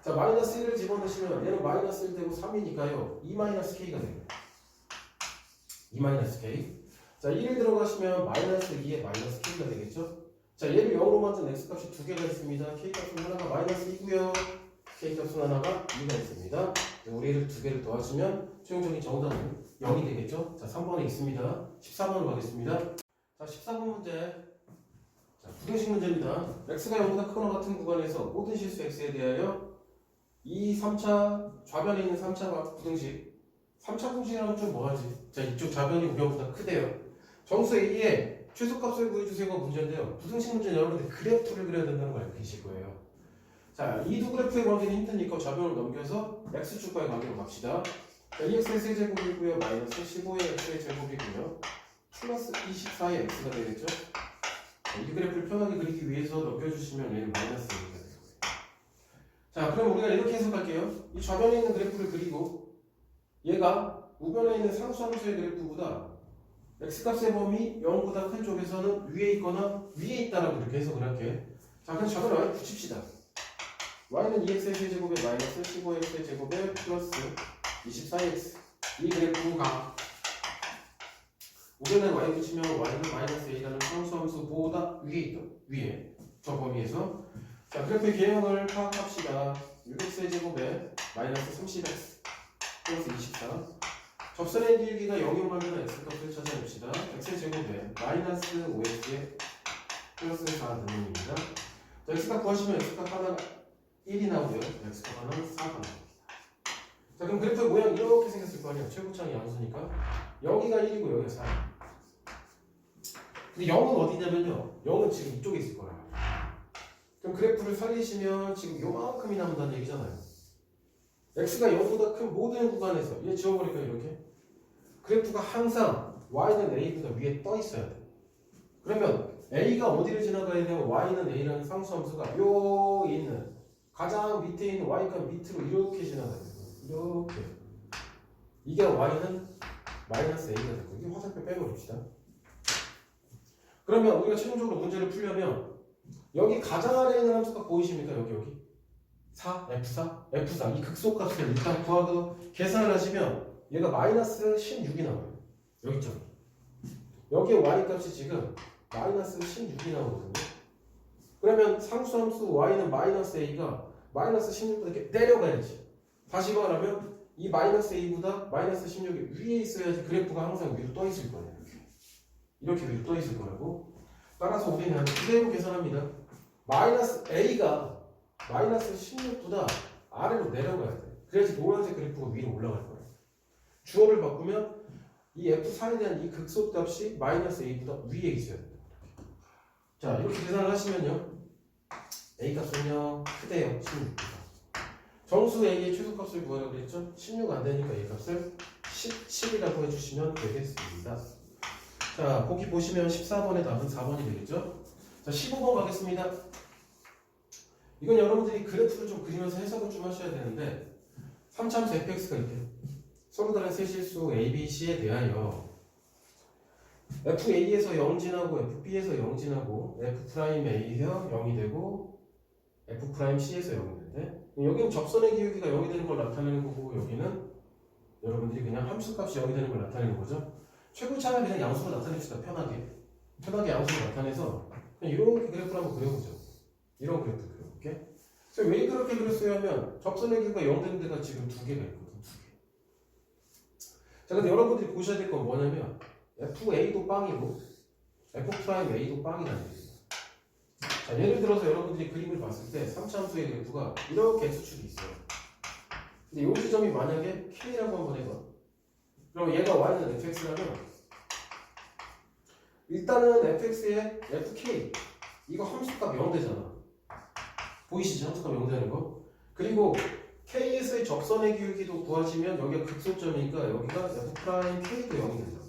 자 마이너스 1을 집어넣으시면 얘는 마이너스 1 되고 3이니까요 2 마이너스 k가 돼요. 2 마이너스 k. 자 1을 들어가시면 마이너스 2에 마이너스 k가 되겠죠. 자 얘를 0으로 만든 x값이 두 개가 있습니다. k값은 하나가 마이너스 2고요 k값은 하나가 2가 있습니다. 우리를 두 개를 더하시면 최종적인 정답은 0이 되겠죠. 자 3번에 있습니다. 14번으로 가겠습니다. 자 14번 문제. 자 부등식 문제입니다. x가 0보다 크거나 같은 구간에서 모든 실수 x에 대하여 이 3차 좌변에 있는 3차 부등식 3차 부등식이라면 좀 뭐하지? 자 이쪽 좌변이 0보다 크대요. 정수 A의 최소값을 구해주세요가 문제인데요. 부등식 문제는 여러분들 그래프를 그려야 된다는 걸 알고 계실 거예요. 자, 이 두 그래프의 관계는 힘드니까 좌변을 넘겨서 x축과의 관계로 갑시다. 자, 2x의 세제곱이고요. 마이너스 15의 x의 제곱이고요. 플러스 24의 x가 되겠죠. 이 그래프를 편하게 그리기 위해서 넘겨주시면 얘는 마이너스 1이 돼요. 자, 그럼 우리가 이렇게 해석할게요. 이 좌변에 있는 그래프를 그리고 얘가 우변에 있는 상수함수의 그래프보다 x값의 범위 0보다 큰 쪽에서는 위에 있거나 위에 있다라고 이렇게 해석을 할게. 자, 그럼 좌변을 y 붙입시다. y는 2x의 세제곱에 마이너스 15x의 제곱에 플러스 24x. 이 그래프가 우변에 y 붙이면 y는 마이너스 a라는 상수함수보다 위에 있다. 위에 저 범위에서. 자, 그래프의 개형을 파악합시다. 6x의 제곱에 마이너스 30x 플러스 24. 접선의 길이가 0이 오면 x값을 찾아냅시다. x의 제곱에 마이너스 5x에 플러스 4등입니다. 자, x값 구하시면 x값 하나가 1이 나오고요. x값 하나는 4가 나옵니다. 자, 그럼 그래프의 모양 이렇게 생겼을 거 아니에요. 최고창이 양수니까 여기가 1이고 여기가 4. 근데 0은 어디냐면요. 0은 지금 이쪽에 있을 거예요. 그럼 그래프를 살리시면 지금 요만큼이 남는다는 얘기잖아요. x가 0보다 큰 모든 구간에서 얘 지워버릴까요? 이렇게 그래프가 항상 y는 a보다 위에 떠 있어야 돼. 그러면 a가 어디를 지나가야 되면 y는 a라는 상수함수가 요 있는 가장 밑에 있는 y값 밑으로 이렇게 지나가야 돼요. 이렇게. 이게 y는 마이너스 a가 되고 이게 화살표 빼버립시다. 그러면 우리가 최종적으로 문제를 풀려면 여기 가장 아래에 있는 함수가 보이십니까? 여기 4, F4 이 극소값을 일단 구하고 계산을 하시면 얘가 마이너스 16이 나와요. 여기 있죠. 여기에 y값이 지금 마이너스 16이 나오거든요. 그러면 상수함수 y는 마이너스 a가 마이너스 16보다 이렇게 내려가야지. 다시 말하면 이 마이너스 a보다 마이너스 16이 위에 있어야지 그래프가 항상 위로 떠 있을 거예요. 이렇게 위로 떠 있을 거라고. 따라서 우리는 그대로 계산합니다. 마이너스 a가 마이너스 16보다 아래로 내려가야 돼. 그래야지 노란색 그래프가 위로 올라갈 거예요. 주어를 바꾸면 이 F4에 대한 이 극소값이 마이너스 a보다 위에 있어야 돼요. 자, 이렇게 계산을 하시면요. a 값은요. 크대요. 16보다. 정수 a의 최소값을 구하라고 그랬죠? 16 안 되니까 a 값을 17이라고 해주시면 되겠습니다. 자, 보기 보시면 14번의 답은 4번이 되겠죠? 자, 15번 가겠습니다. 이건 여러분들이 그래프를 좀 그리면서 해석을 좀 하셔야 되는데 3참수 fx가 있대요. 서로 다른 세실수 a, b, c에 대하여 fa에서 0 지나고 fb에서 0 지나고 f'a에서 0이 되고 f'c에서 0이 되는데 여기는 접선의 기울기가 0이 되는 걸 나타내는 거고 여기는 여러분들이 그냥 함수값이 0이 되는 걸 나타내는 거죠. 최고차를 그냥 양수로 나타냅시다. 편하게 양수로 나타내서 그냥 이렇게 그래프를 한번 그려보죠. 이런 그래프 그려볼게. 그래서 왜 그렇게 그렸어요 하면 접선의 기울기가 0 되는 데가 지금 두 개가 있거든. 두 개. 자, 근데 여러분들이 보셔야 될 건 뭐냐면 FA도 빵이고 F'A도 빵이라는 얘기예요. 자, 예를 들어서 여러분들이 그림을 봤을 때 3차 함수의 그래프가 이렇게 X축이 있어요. 근데 이 지점이 만약에 K라고 한번 해봐. 그럼 얘가 Y는 fx라면 일단은 fx의 fk 이거 함수값 0 되잖아. 보이시죠? 함수값 0 되는 거. 그리고 k에서의 접선의 기울기도 구하시면 여기가 극소점이니까 여기가 f'k도 0이 된다.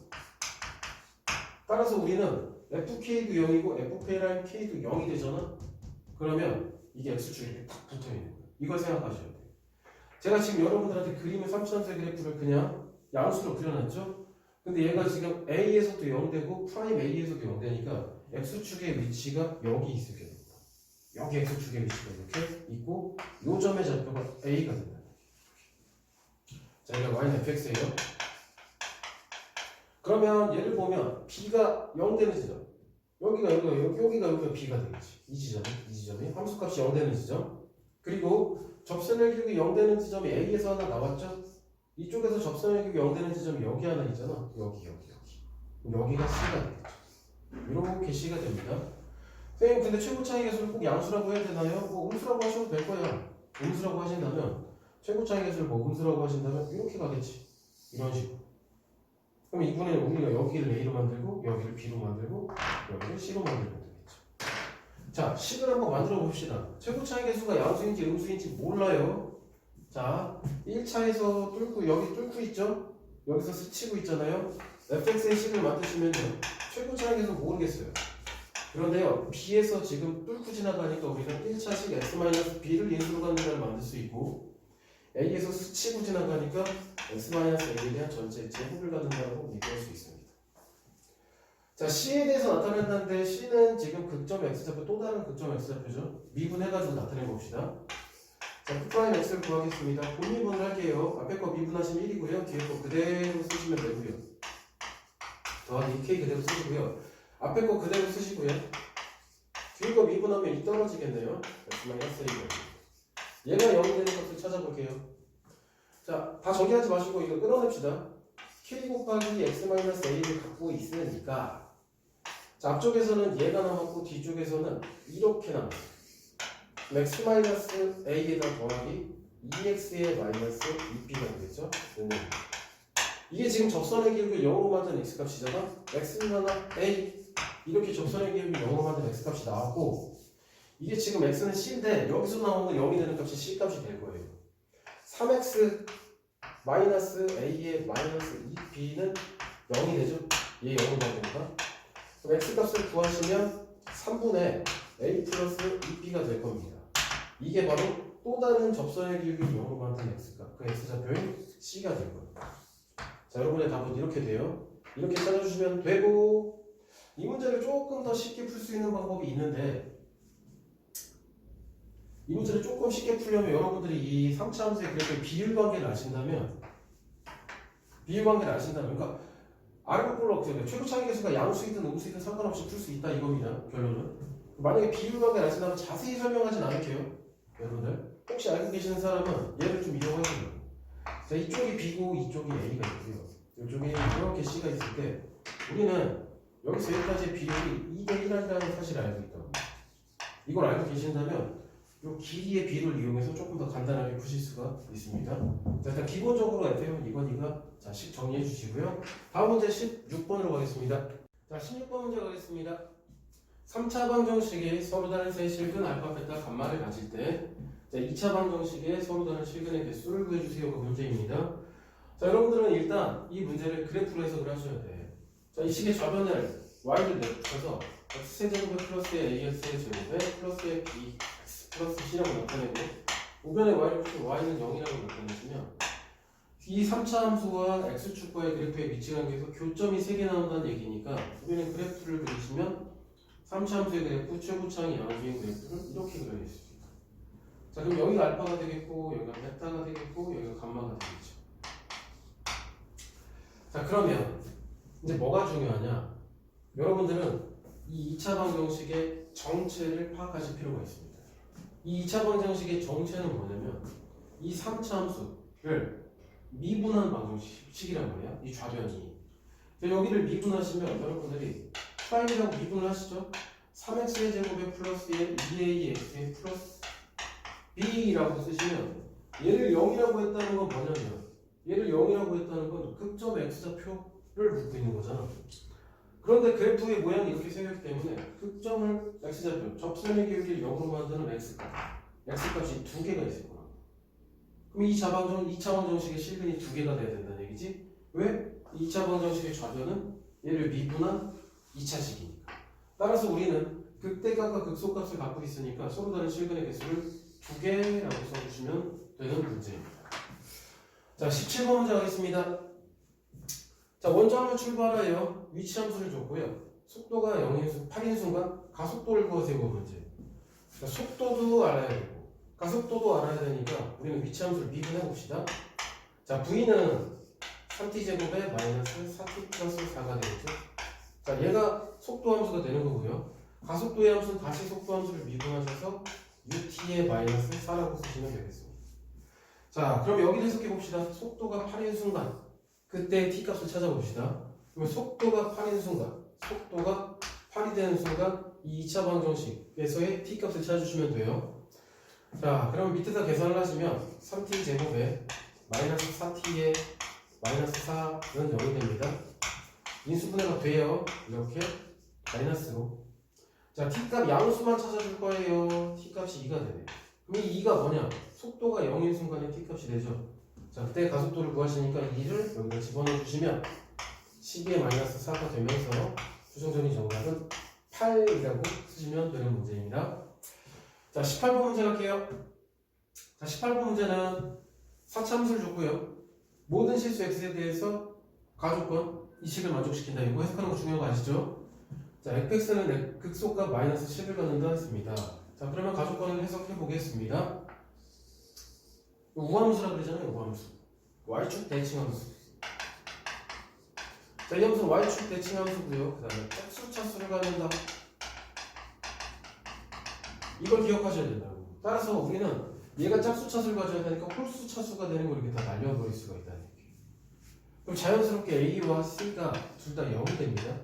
따라서 우리는 fk도 0이고 f'k도 0이 되잖아. 그러면 이게 x축이 이렇게 딱 붙어있는 거예요. 이걸 생각하셔야 돼요. 제가 지금 여러분들한테 그림의 3차원의 그래프를 그냥 양수로 그려놨죠? 근데 얘가 지금 A에서도 0되고 프라임 A에서도 0되니까 X축의 위치가 여기 있게 됩니다. 여기 X축의 위치가 이렇게 있고 요 점의 좌표가 A가 된다. 자, 얘가 Y는 fx예요. 그러면 얘를 보면 B가 0 되는 지점 여기가 B가 되겠지. 이 지점이 함수값이 0 되는 지점. 그리고 접선의 기울기 0 되는 지점이 A에서 하나 나왔죠? 이쪽에서 접선의 기울기 0 되는 지점이 여기 하나 있잖아. 여기가 C가 되겠죠. 이렇게 C가 됩니다. 선생님, 근데 최고차이 계수를 꼭 양수라고 해야 되나요? 뭐 음수라고 하셔도 될 거야. 음수라고 하신다면 최고차이 계수를 뭐 음수라고 하신다면 이렇게 가겠지. 이런 식으로. 그럼 이번에 우리가 여기를 A로 만들고 여기를 B로 만들고 여기를 C로 만들면 되겠죠. 자, 식을 한번 만들어 봅시다. 최고차이 계수가 양수인지 음수인지 몰라요. 자, 1차에서 뚫고 여기 뚫고 있죠? 여기서 스치고 있잖아요. fx의 식을 만드시면요 최고차이 계수 모르겠어요. 그런데요, B에서 지금 뚫고 지나가니까 우리는 1차식 x-b를 인수로 가는 걸 만들 수 있고 A에서 스치고 지나가니까 x-a에 대한 전체 제곱을 갖는다고 얘기할 수 있습니다. 자, C에 대해서 나타낸다는데 C는 지금 극점 X좌표, 또 다른 극점 X좌표죠. 미분해가지고 나타내 봅시다. 자, F'X를 구하겠습니다. 본미분을 할게요. 앞에 거 미분하시면 1이고요. 뒤에 거 그대로 쓰시면 되고요. 더하기 K 그대로 쓰시고요. 앞에 거 그대로 쓰시고요. 뒤에 거 미분하면 2 떨어지겠네요. X-A가. 얘가 0이 되는 것을 찾아볼게요. 자, 다 정리하지 마시고 이거 끌어냅시다. K 곱하기 X-A를 갖고 있으니까 자, 앞쪽에서는 얘가 남았고 뒤쪽에서는 이렇게 남았어요. X-A에다 더하기 2X에 마이너스 2B가 되겠죠? 이게 지금 접선의 기울기 0으로 만든 X값이잖아? X는 A 이렇게 접선의 기울기 0으로 만든 X값이 나왔고 이게 지금 X는 C인데 여기서 나오는 0이 되는 값이 C값이 될 거예요. 3X 마이너스 A의 마이너스 2B는 0이 되죠? 얘 0으로 만드니까 그럼 X값을 구하시면 3분의 A 플러스 2B가 될 겁니다. 이게 바로 또 다른 접선의 기울기 0으로 만든 X값 그 X좌표인 C가 될 거예요. 자, 여러분의 답은 이렇게 돼요. 이렇게 찾아주시면 되고 이 문제를 조금 더 쉽게 풀 수 있는 방법이 있는데 이 문제를 조금 쉽게 풀려면 여러분들이 이 3차 함수의 그래프의 비율관계를 아신다면 그러니까 알고 볼록 최고 차이계수가 양수이든 음수이든 상관없이 풀 수 있다 이겁니다. 결론은 만약에 비율관계를 아신다면 자세히 설명하진 않을게요. 여러분들 혹시 알고 계시는 사람은 얘를 좀 이용하시면 자, 이쪽이 B고 이쪽이 A가 있고요. 이쪽에 이렇게 C가 있을 때 우리는 여기서 여기까지의 비율이 2대 1이라는 사실을 알고 있다고. 이걸 알고 계신다면 이 길이의 비율을 이용해서 조금 더 간단하게 푸실 수가 있습니다. 자, 일단 기본적으로 FM은 이거니까 자, 10 정리해 주시고요. 다음 문제 16번으로 가겠습니다. 자, 16번 문제 가겠습니다. 3차 방정식에 서로 다른 세 실근 알파, 베타, 감마를 가질 때 자, 2차 방정식에 서로 다른 실근의 개수를 구해주세요가 문제입니다. 자, 여러분들은 일단 이 문제를 그래프로 해석을 하셔야 돼. 자, 이 식의 좌변을 y를 내붙여서 x세제곱에 플러스의 ax의 제곱에 플러스의 bx 플러스 c라고 나타내고 우변에 y를 붙이면 y는 0이라고 나타내시면 이 3차 함수와 x축과의 그래프의 위치 관계에서 교점이 3개 나온다는 얘기니까 우변에 그래프를 그리시면 3차 함수의 그래프, 최고차항 양수의 그래프를 이렇게 그려야겠습니다. 자, 그럼 여기가 알파가 되겠고 여기가 베타가 되겠고 여기가 감마가 되겠죠. 자, 그러면 이제 뭐가 중요하냐? 여러분들은 이 2차 방정식의 정체를 파악하실 필요가 있습니다. 이 2차 방정식의 정체는 뭐냐면 이 3차 함수를 미분한 방정식이란 말이야. 이 좌변이. 여기를 미분하시면 여러분들이 프라임이라고 미분을 하시죠? 3x의 제곱에 플러스에 2ax의 플러스 b라고 쓰시면 얘를 0이라고 했다는 건 뭐냐면 얘를 0이라고 했다는 건 극점 x좌표를 묻고 있는 거잖아. 그런데 그래프의 모양이 이렇게 생겼기 때문에 극점을 x좌표, 접선의 기울기를 0으로 만드는 x값이 2개가 있을 거야. 그럼 2차 방정식의 실근이 2개가 돼야 된다는 얘기지? 왜? 2차 방정식의 좌변은 얘를 미분한 2차식이니까. 따라서 우리는 극대값과 극소값을 갖고 있으니까 서로 다른 실근의 개수를 2개라고 써주시면 되는 문제입니다. 자, 17번 문제 가겠습니다. 자, 먼저 한번 출발하여 위치 함수를 줬고요. 속도가 8인 순간 가속도를 구하세요. 문제. 자, 속도도 알아야 되고 가속도도 알아야 되니까 우리는 위치 함수를 미분해 봅시다. 자, V는 3t제곱에 마이너스 4t 플러스 4가 되겠죠. 자, 얘가 속도 함수가 되는 거고요. 가속도의 함수는 다시 속도 함수를 미분하셔서 ut의 마이너스 4라고 쓰시면 되겠습니다. 자, 그럼 여기를 해석해 봅시다. 속도가 8인 순간 그때 t값을 찾아봅시다. 그러면 속도가 8인 순간 속도가 8이 되는 순간 이 2차 방정식에서의 t값을 찾아주시면 돼요. 자, 그럼 밑에다 계산을 하시면 3t제곱에 마이너스 4t의 마이너스 4는 0이 됩니다. 인수분해가 돼요. 이렇게 마이너스로. 자, t값 양수만 찾아줄 거예요. t값이 2가 되네. 그럼 이 2가 뭐냐? 속도가 0인 순간에 t값이 되죠. 자, 그때 가속도를 구하시니까 2를 여기다 집어넣어 주시면 12의 마이너스 4가 되면서 수정정리 정답은 8이라고 쓰시면 되는 문제입니다. 자, 18번 문제 갈게요. 자, 18번 문제는 사차함수를 줬고요. 모든 실수 x에 대해서 가조건 이 식을 만족시킨다. 이거 해석하는 거 중요한 거 아시죠? 자, fx는 극소값 마이너스 10을 갖는다 했습니다. 자, 그러면 가조건을 해석해 보겠습니다. 우함수라 그러잖아요. 우함수. y축 대칭함수. 자, 이 함수는 y축 대칭함수고요. 그 다음에 짝수차수를 갖는다. 이걸 기억하셔야 된다고. 따라서 우리는 얘가 짝수차수를 가져야 되니까 홀수차수가 되는 걸 이렇게 다 날려버릴 수가 있다는 얘기예요. 그럼 자연스럽게 A와 C가 둘 다 0이 됩니다.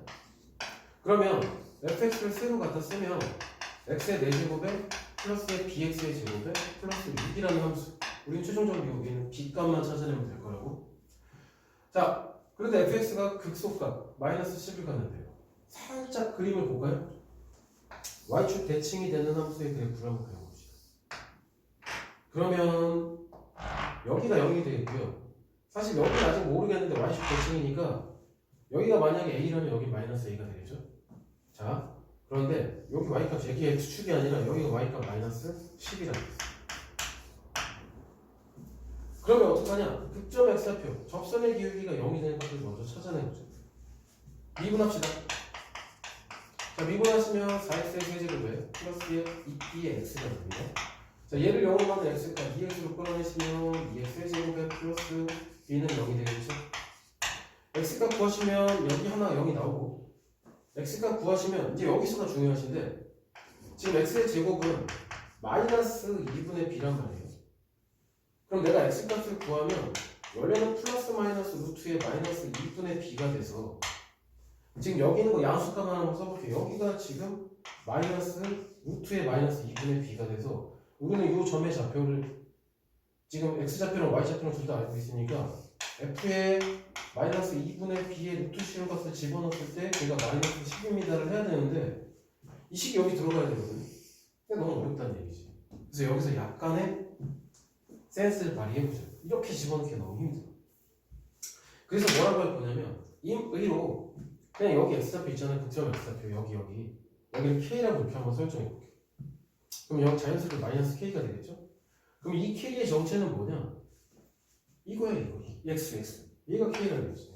그러면 fx를 세로 갖다 쓰면 x의 4제곱에 플러스의 bx의 제곱에 플러스 6이라는 함수. 우리는 최종적으로 여기는 b값만 찾아내면 될 거라고. 자, 그런데 fx가 극소값 마이너스 10을 갖는데요. 살짝 그림을 볼까요? y축 대칭이 되는 함수의 그래프를 한번 그려봅시다. 그러면 여기가 0이 되겠고요. 사실 여기는 아직 모르겠는데 y축 대칭이니까 여기가 만약에 a라면 여기 마이너스 a가 되겠죠. 자, 그런데 여기 y값 여기의 수축이 아니라 여기가 y값 마이너스 10이라고 했어요. 그러면 어떡하냐? 극점 x좌표 접선의 기울기가 0이 되는 것을 먼저 찾아내보죠. 미분합시다. 자, 미분하시면 4x의 세제곱에 플러스의 2b의 x가 됩니다. 자, 얘를 0으로 만든 x가 2x로 끌어내시면 2x의 제곱에 플러스 b는 0이 되겠죠. x값 구하시면 여기 하나 0이 나오고, x값 구하시면 이제 여기서가 중요하신데, 지금 x의 제곱은 마이너스 2분의 b란 말이에요. 그럼 내가 x값을 구하면 원래는 플러스 마이너스 루트의 마이너스 2분의 b가 돼서, 지금 여기 있는 거 양수값 하나만 써볼게요. 여기가 지금 마이너스 루트의 마이너스 2분의 b가 돼서 우리는 이 점의 좌표를 지금 x좌표랑 y좌표랑 둘 다 알고 있으니까 f의 마이너스 2분의 b의 루트 씌운 값을 집어넣었을 때 걔가 마이너스 10입니다를 해야 되는데 이 식이 여기 들어가야 되거든요. 근데 너무 어렵다는 얘기지. 그래서 여기서 약간의 센스를 발휘해보죠. 이렇게 집어넣기 너무 힘들어. 그래서 뭐라고 할 거냐면 임의로 그냥 여기 x좌표 있잖아요. 극점 x좌표 여기를 k라고 이렇게 한번 설정해 볼게요. 그럼 여기 자연스럽게 마이너스 k가 되겠죠? 그럼 이 k의 정체는 뭐냐? 이거야 이거 x 얘가 k라는 거지.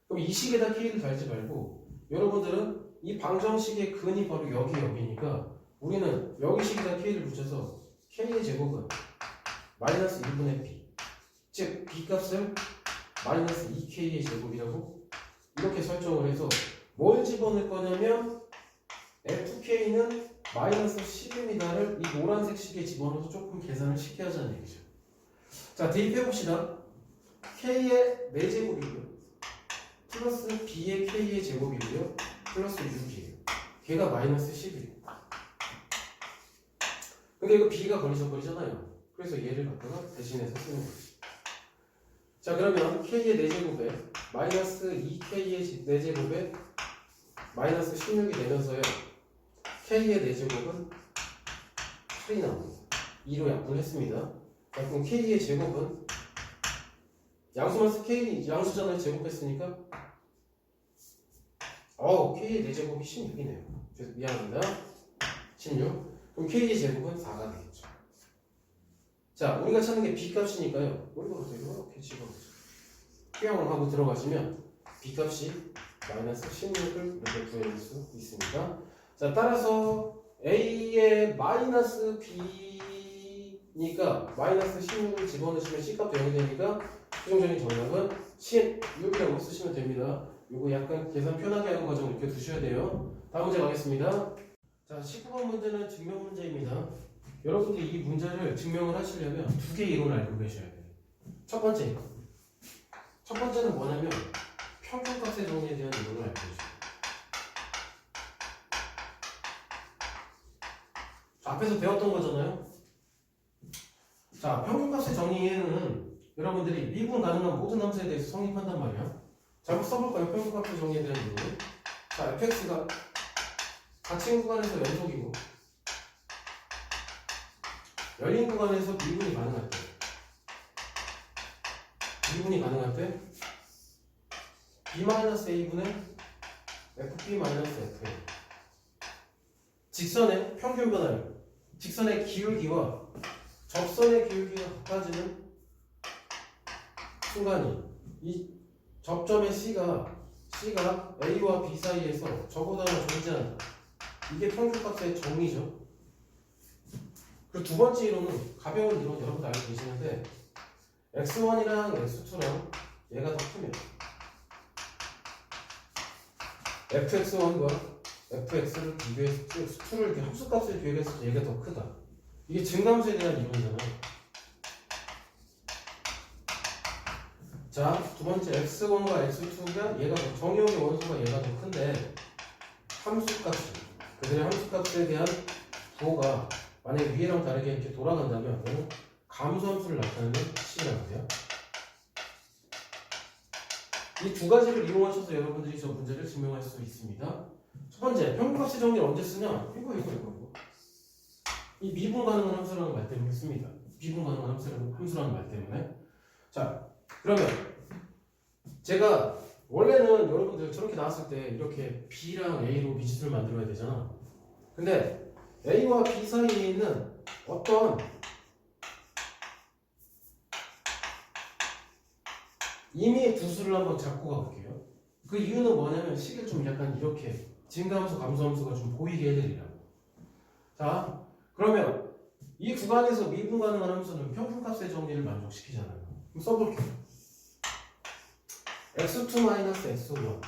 그럼 이 식에다 k를 달지 말고 여러분들은 이 방정식의 근이 바로 여기니까 우리는 여기 식에다 k를 붙여서 k의 제곱은 마이너스 1분의 b 즉 b값을 마이너스 2k의 제곱이라고 이렇게 설정을 해서 뭘 집어넣을 거냐면 fk는 마이너스 10입니다를 이 노란색 식에 집어넣어서 조금 계산을 쉽게 하자는 얘기죠. 자, 대입해봅시다. k의 4제곱이고요 플러스 b의 k의 제곱이고요 플러스 6이에요. 걔가 마이너스 10이에요. 근데 이거 b가 걸리적거리잖아요. 그래서 얘를 갖다가 대신해서 쓰는 거지. 자, 그러면 k의 4제곱에 마이너스 2k의 4제곱에 마이너스 16이 되면서요 k의 4제곱은 8이 나옵니다. 2로 약분했습니다. 자, 그럼 k의 제곱은 양수만서 k 양수잖아요. 제곱했으니까 k의 4제곱이 16이네요. 그래서 미안합니다. 16. 그럼 k의 제곱은 4가 되겠죠. 자, 우리가 찾는 게 b값이니까요. 이렇게 집어넣죠. 수영을 하고 들어가시면 b값이 마이너스 16을 이렇게 구해낼 수 있습니다. 자, 따라서 a의 마이너스 b니까 마이너스 16을 집어넣으시면 c값도 0이 되니까 최종적인 정답은 16이라고 쓰시면 됩니다. 요거 약간 계산 편하게 하는 과정 이렇게 두셔야 돼요. 다음 문제 가겠습니다. 자, 19번 문제는 증명 문제입니다. 여러분들이 이 문제를 증명을 하시려면 두 개의 이론을 알고 계셔야 돼요. 첫 번째는 뭐냐면 평균값의 정의에 대한 이론을 알고 계셔야 돼요. 앞에서 배웠던 거잖아요. 자, 평균값의 정의에는 여러분들이 미분 가능한 모든 함수에 대해서 성립한단 말이야. 자, 한번 써볼까요? 평균값의 정의에 대한 이론. 자, fx가 닫힌 구간에서 연속이고 열린 구간에서 미분이 가능할 때 b-a분의 FB 마이너스 FA. 직선의 평균 변화율, 직선의 기울기와 접선의 기울기가 같아지는 순간이 이 접점의 C가 A와 B 사이에서 저보다는 존재한다. 이게 평균값의 정의죠. 그리고 두 번째 이론은 가벼운 이론 여러분들 알고 계시는데 x1이랑 x2랑 얘가 더 크면 fx1과 fx를 비교해서 x2를 이렇게 합수값을 비교했을 때 얘가 더 크다. 이게 증감수에 대한 이론이잖아요. 자, 두 번째 x1과 x2가 얘가 더 정의역의 원소가 얘가 더 큰데 함수값이 그들의 함수값에 대한 부호가 만약에 위에랑 다르게 이렇게 돌아간다면 감소함수를 나타내는 C라고 해요. 이 두 가지를 이용하셔서 여러분들이 저 문제를 증명할 수 있습니다. 첫 번째, 평균값의 정리를 언제 쓰냐? 이거. 이 미분 가능한 함수라는 말 때문에 씁니다. 미분 가능한 함수라는 말 때문에. 자, 그러면 제가 원래는 여러분들 저렇게 나왔을 때 이렇게 B랑 A로 미지수를 만들어야 되잖아. 근데 A와 B 사이에 있는 어떤 임의의 두 수를 한번 잡고 가볼게요. 그 이유는 뭐냐면 식을 좀 약간 이렇게 증가함수, 감소함수가 좀 보이게 해드리라고. 자, 그러면 이 구간에서 미분 가능한 함수는 평균값의 정리를 만족시키잖아요. 그럼 써볼게요. x2 마이너스 x1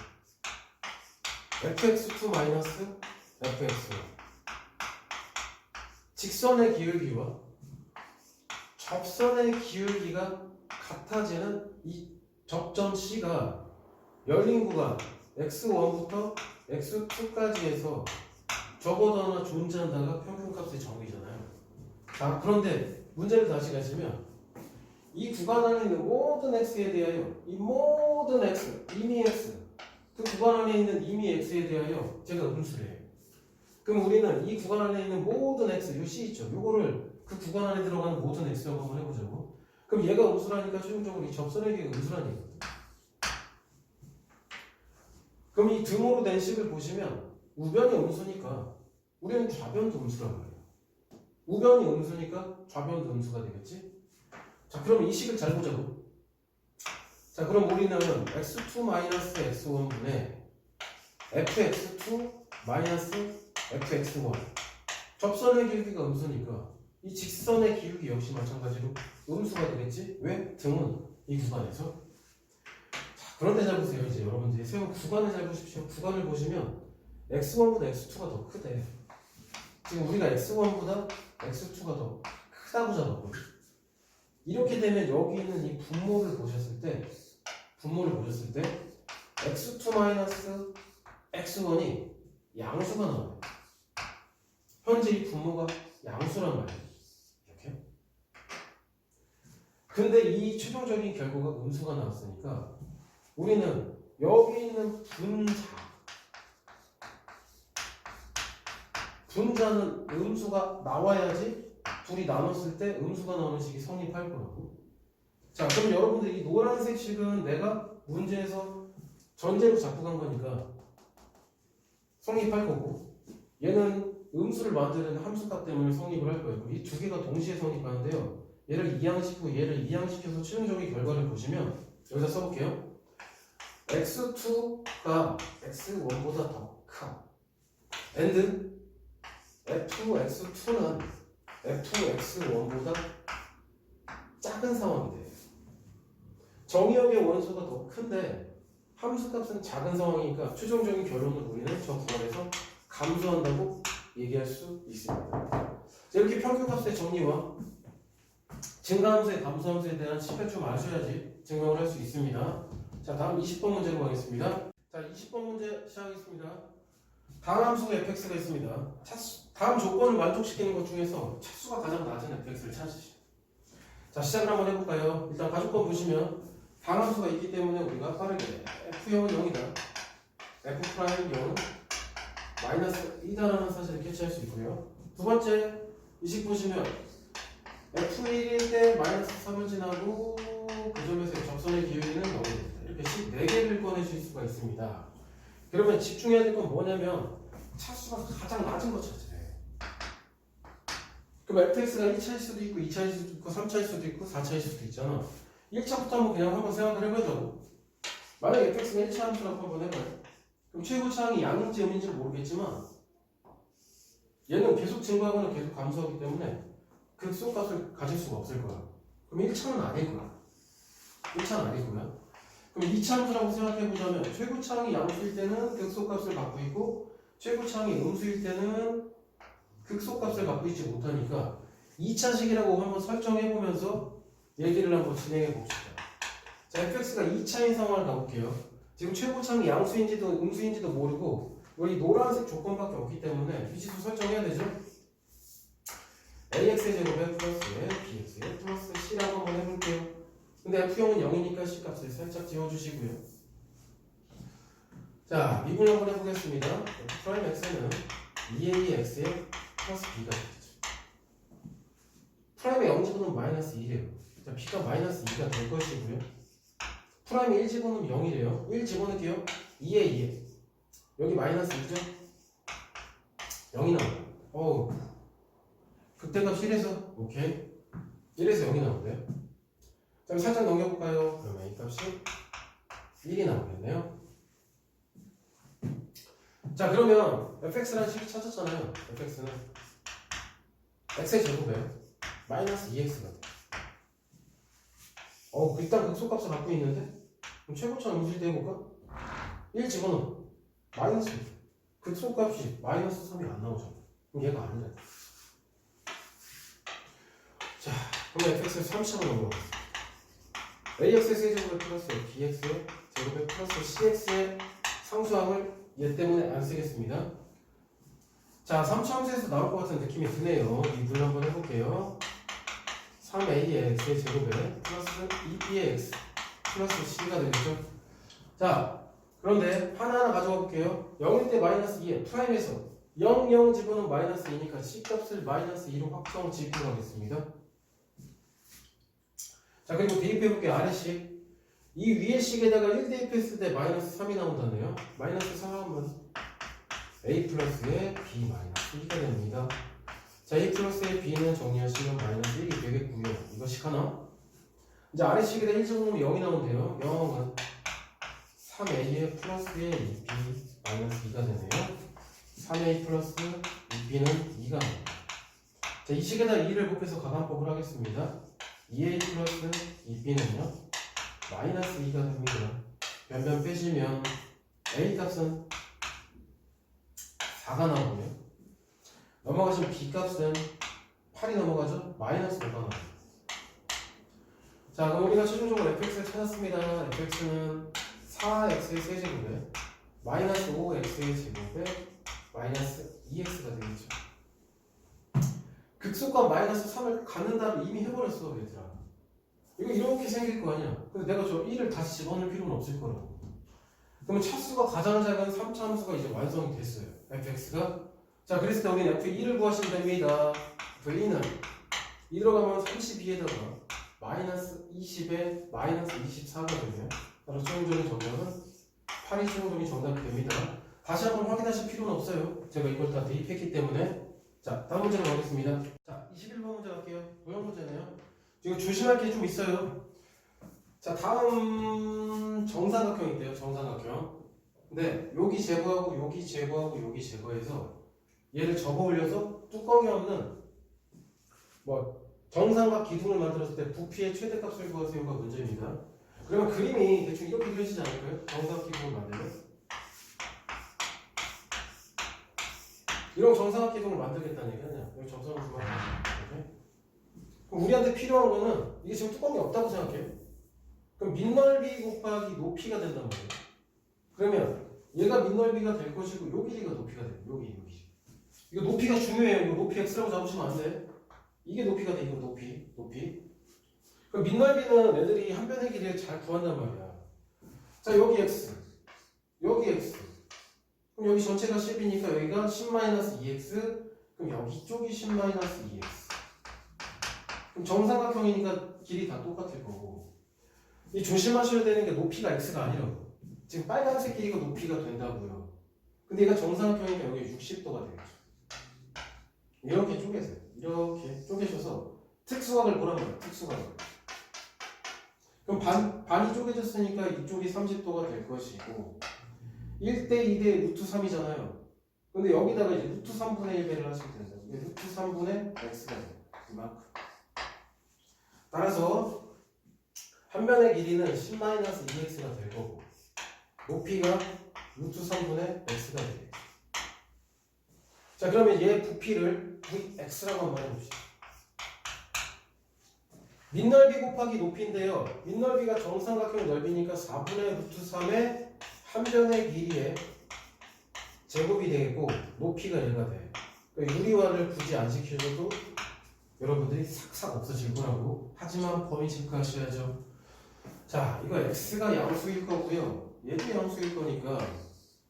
fx2 마이너스 fx1 직선의 기울기와 접선의 기울기가 같아지는 이 접점 C가 열린 구간 x1부터 x2까지 해서 적어도 하나 존재한다가 평균값의 정의잖아요. 자, 그런데 문제를 다시 가시면 이 구간 안에 있는 모든 x에 대하여 이 모든 x, 이미 x 그 구간 안에 있는 이미 x에 대하여 제가 음수를 해요. 그럼 우리는 이 구간 안에 있는 모든 x, 요 c 있죠? 요거를 그 구간 안에 들어가는 모든 x라고 한번 해보자고. 그럼 얘가 음수라니까 최종적으로 이 접선에게 음수라는 얘기거든. 그럼 이 등호로 된 식을 보시면 우변이 음수니까 우리는 좌변도 음수라고 해요. 우변이 음수니까 좌변도 음수가 되겠지? 자, 그럼 이 식을 잘 보자고. 자, 그럼 우리는 x2 마이너스 x1분의 fx2 마이너스 fx1 접선의 기울기가 음수니까 이 직선의 기울기 역시 마찬가지로 음수가 되겠지? 왜? 등은 이 구간에서. 자, 그런데 잘 보세요. 이제 여러분들이 세운 구간을 잘 보십시오. 구간을 보시면 x1보다 x2가 더 크대. 지금 우리가 x1보다 x2가 더 크다고 잡았거든. 이렇게 되면 여기 있는 이 분모를 보셨을 때 x2 마이너스 x1이 양수가 나와요. 현재 이 분모가 양수란 말이에요. 이렇게. 근데 이 최종적인 결과가 음수가 나왔으니까 우리는 여기 있는 분자는 음수가 나와야지 둘이 나눴을 때 음수가 나오는 식이 성립할 거라고. 자, 그럼 여러분들 이 노란색 식은 내가 문제에서 전제로 잡고 간 거니까 성립할 거고, 얘는 음수를 만드는 함수값 때문에 성립을 할 거예요. 이 두 개가 동시에 성립하는데요. 얘를 이항시키고 얘를 이항시켜서 최종적인 결과를 보시면 여기다 써볼게요. x2가 x1보다 더 커. and f2x2는 f2x1보다 작은 상황이 돼요. 정의역의 원소가 더 큰데 함수값은 작은 상황이니까 최종적인 결론을 우리는 저 구간에서 감소한다고 얘기할 수 있습니다. 자, 이렇게 평균값의 정리와 증가함수의 감소함수에 대한 식을 좀 아셔야지 증명을 할 수 있습니다. 자, 다음 20번 문제로 가겠습니다. 자, 20번 문제 시작하겠습니다. 다음 함수가 fx가 있습니다. 다음 조건을 만족시키는 것 중에서 차수가 가장 낮은 fx를 찾으시죠. 자, 시작을 한번 해볼까요? 일단 가족권 보시면 다음 함수가 있기 때문에 우리가 빠르게 f0은 0이다. f'0은 마이너스 2다라는 사실을 캐치할 수 있고요. 두 번째, 이 식 보시면 f1일 때 마이너스 3을 지나고 그 점에서 접선의 기울기는 0이 됩니다. 이렇게 식 4개를 꺼내실 수가 있습니다. 그러면 집중해야 될 건 뭐냐면 차수가 가장 낮은 거 찾으래. 그럼 fx가 1차일 수도 있고 2차일 수도 있고 3차일 수도 있고 4차일 수도 있잖아. 1차부터 한번 생각을 해보자고. 만약에 fx가 1차 함수라고 한번 해봐요. 그럼 최고차항이 양인지 음인지는 모르겠지만 얘는 계속 증가하거나 계속 감소하기 때문에 극소값을 가질 수가 없을 거야. 그럼 1차는 아닐 거야. 1차는 아닐 거야. 그럼 2차 함수라고 생각해보자면 최고차항이 양수일 때는 극소값을 갖고 있고 최고차항이 음수일 때는 극소값을 갖고 있지 못하니까 2차식이라고 한번 설정해보면서 얘기를 한번 진행해봅시다. 자, fx가 2차인 상황을 가볼게요. 지금 최고차항이 양수인지도 음수인지도 모르고 여기 노란색 조건밖에 없기 때문에 위치수 설정해야 되죠. ax의 제곱에 플러스에 bx에 플러스 c라고 한번 해볼게요. 근데 f형은 0이니까 c 값을 살짝 지워주시고요. 자, 미분 한번 해보겠습니다. f 프라임 x는 2ax에 플러스 b가 되겠죠. 프라임의 0 집어넣으면 마이너스 2래요. 자, b가 마이너스 2가 될 것이고요. 프라임이 1 집어넣으면 0이래요. 1 집어넣을게요. 2에 2에 여기 마이너스 2죠? 0이 나와요. 어우, 극대값 1에서 오케이 1에서 0이 나오네요. 그럼 살짝 넘겨볼까요? 그러면 이 값이 1이 나오겠네요. 자, 그러면 fx라는 식을 찾았잖아요. fx는 x의 제곱에 마이너스 2x가 돼. 일단 극소값을 갖고 있는데 그럼 최고차는 음수일 때 해볼까? 1 집어넣어 마이너스 1. 극소값이 마이너스 3이 안 나오잖아. 그럼 얘가 아니래. 자, 그럼 fx를 3차로 넘어가겠습니다. ax의 세제곱에 플러스 bx의 제곱에 플러스 cx의 상수항을 얘 때문에 안 쓰겠습니다. 자, 3차 함수에서 나올 것 같은 느낌이 드네요. 미분 한번 해볼게요. 3ax의 제곱에 플러스 2bx 플러스 c가 되겠죠. 자, 그런데 하나하나 가져가 볼게요. 0일 때 마이너스 2에 프라임에서 0, 0 집어넣으면 마이너스 2니까 c값을 마이너스 2로 확정 지불하겠습니다. 자, 그리고 대입해볼게요. 아래식. 이 위에 식에다가 1 대입했을 때 마이너스 3이 나온다네요. 마이너스 4 하면 a 플러스에 b 마이너스 2가 됩니다. 자, a 플러스에 b는 정리하시면 마이너스 1이 되겠고요. 이것이 하나. 이제 아래식에다 1 집어넣으면 0이 나온대요. 0은 3a의 플러스에 2b 마이너스 2가 되네요. 3a 플러스 2b는 2가 나옵니다. 자, 이 식에다 2를 곱해서 가관법을 하겠습니다. 2a 플러스 2b는요 마이너스 2가 됩니다. 변변 빼시면 a 값은 4가 나오고요. 넘어가시면 b 값은 8이 넘어가죠. 마이너스 5가 나옵니다. 자, 그럼 우리가 최종적으로 fx를 찾았습니다. fx는 4x의 세제곱에 마이너스 5x의 제곱에 마이너스 2x가 되겠죠. 극소값 마이너스 3을 갖는다를 이미 해버렸어, 얘들아. 이거 이렇게 생길 거 아니야. 근데 내가 저 1을 다시 집어넣을 필요는 없을 거라고. 그러면 차수가 가장 작은 3차 함수가 이제 완성이 됐어요. fx가. 자, 그랬을 때 우리는 f2를 구하시면 됩니다. f2는 2 들어가면 32에다가 마이너스 20에 마이너스 24가 되네요. 따라서 최종적인 정답은 8이 최종적인 정답이 됩니다. 다시 한번 확인하실 필요는 없어요. 제가 이걸 다 대입했기 때문에. 자, 다음 문제로 가겠습니다. 자, 21번 문제 갈게요. 모형 문제네요. 이거 조심할 게 좀 있어요. 자, 다음 정사각형인데요. 정사각형. 근데 여기 제거하고 여기 제거하고 여기 제거해서 얘를 접어 올려서 뚜껑이 없는 정삼각 기둥을 만들었을 때 부피의 최대값을 구하세요가 문제입니다. 그러면 그림이 대충 이렇게 그려지지 않을까요? 정삼각 기둥을 만들면 이런 정삼각 기둥을 만들겠다는 얘기 아니야. 여기 정삼각 기둥을 만들겠다. 그럼 우리한테 필요한 거는 이게 지금 뚜껑이 없다고 생각해. 그럼 밑넓이 곱하기 높이가 된단 말이에요. 그러면 얘가 밑넓이가 될 것이고 요 길이가 높이가 돼요. 여기. 이거 높이가 중요해요. 이거 높이 x라고 잡으시면 안 돼. 이게 높이가 돼. 이거 높이. 그럼 밑넓이는 애들이 한 변의 길이를 잘 구한단 말이야. 자, 여기 x. 여기 x. 그럼 여기 전체가 10이니까 여기가 10-2x. 그럼 여기 쪽이 10-2x. 그럼 정삼각형이니까 길이 다 똑같을 거고. 이 조심하셔야 되는 게 높이가 x가 아니라고. 지금 빨간색 길이가 높이가 된다고요. 근데 얘가 정사각형이니까 여기 60도가 되겠죠. 이렇게 쪼개세요. 이렇게 쪼개셔서 특수각을 보란 말이에요. 특수각을. 그럼 반이 쪼개졌으니까 이쪽이 30도가 될 것이고 1대 2대 루트 3이잖아요. 근데 여기다가 이제 루트 3분의 1 배를 하시면 된다. 이게 루트 3분의 x가 돼요. 이만큼. 따라서 한 변의 길이는 10-2x가 될 거고 높이가 루트 3분의 x가 되겠죠. 자, 그러면 얘 부피를 vx라고 한번 해봅시다. 밑넓이 곱하기 높이인데요. 밑넓이가 정삼각형 넓이니까 4분의 루트 3의 한 변의 길이의 제곱이 되겠고 높이가 얘가 돼. 그러니까 유리화를 굳이 안 시켜줘도 여러분들이 싹싹 없어질 거라고. 하지만 범위 체크하셔야죠. 자, 이거 x가 양수일 거고요. 얘도 양수일 거니까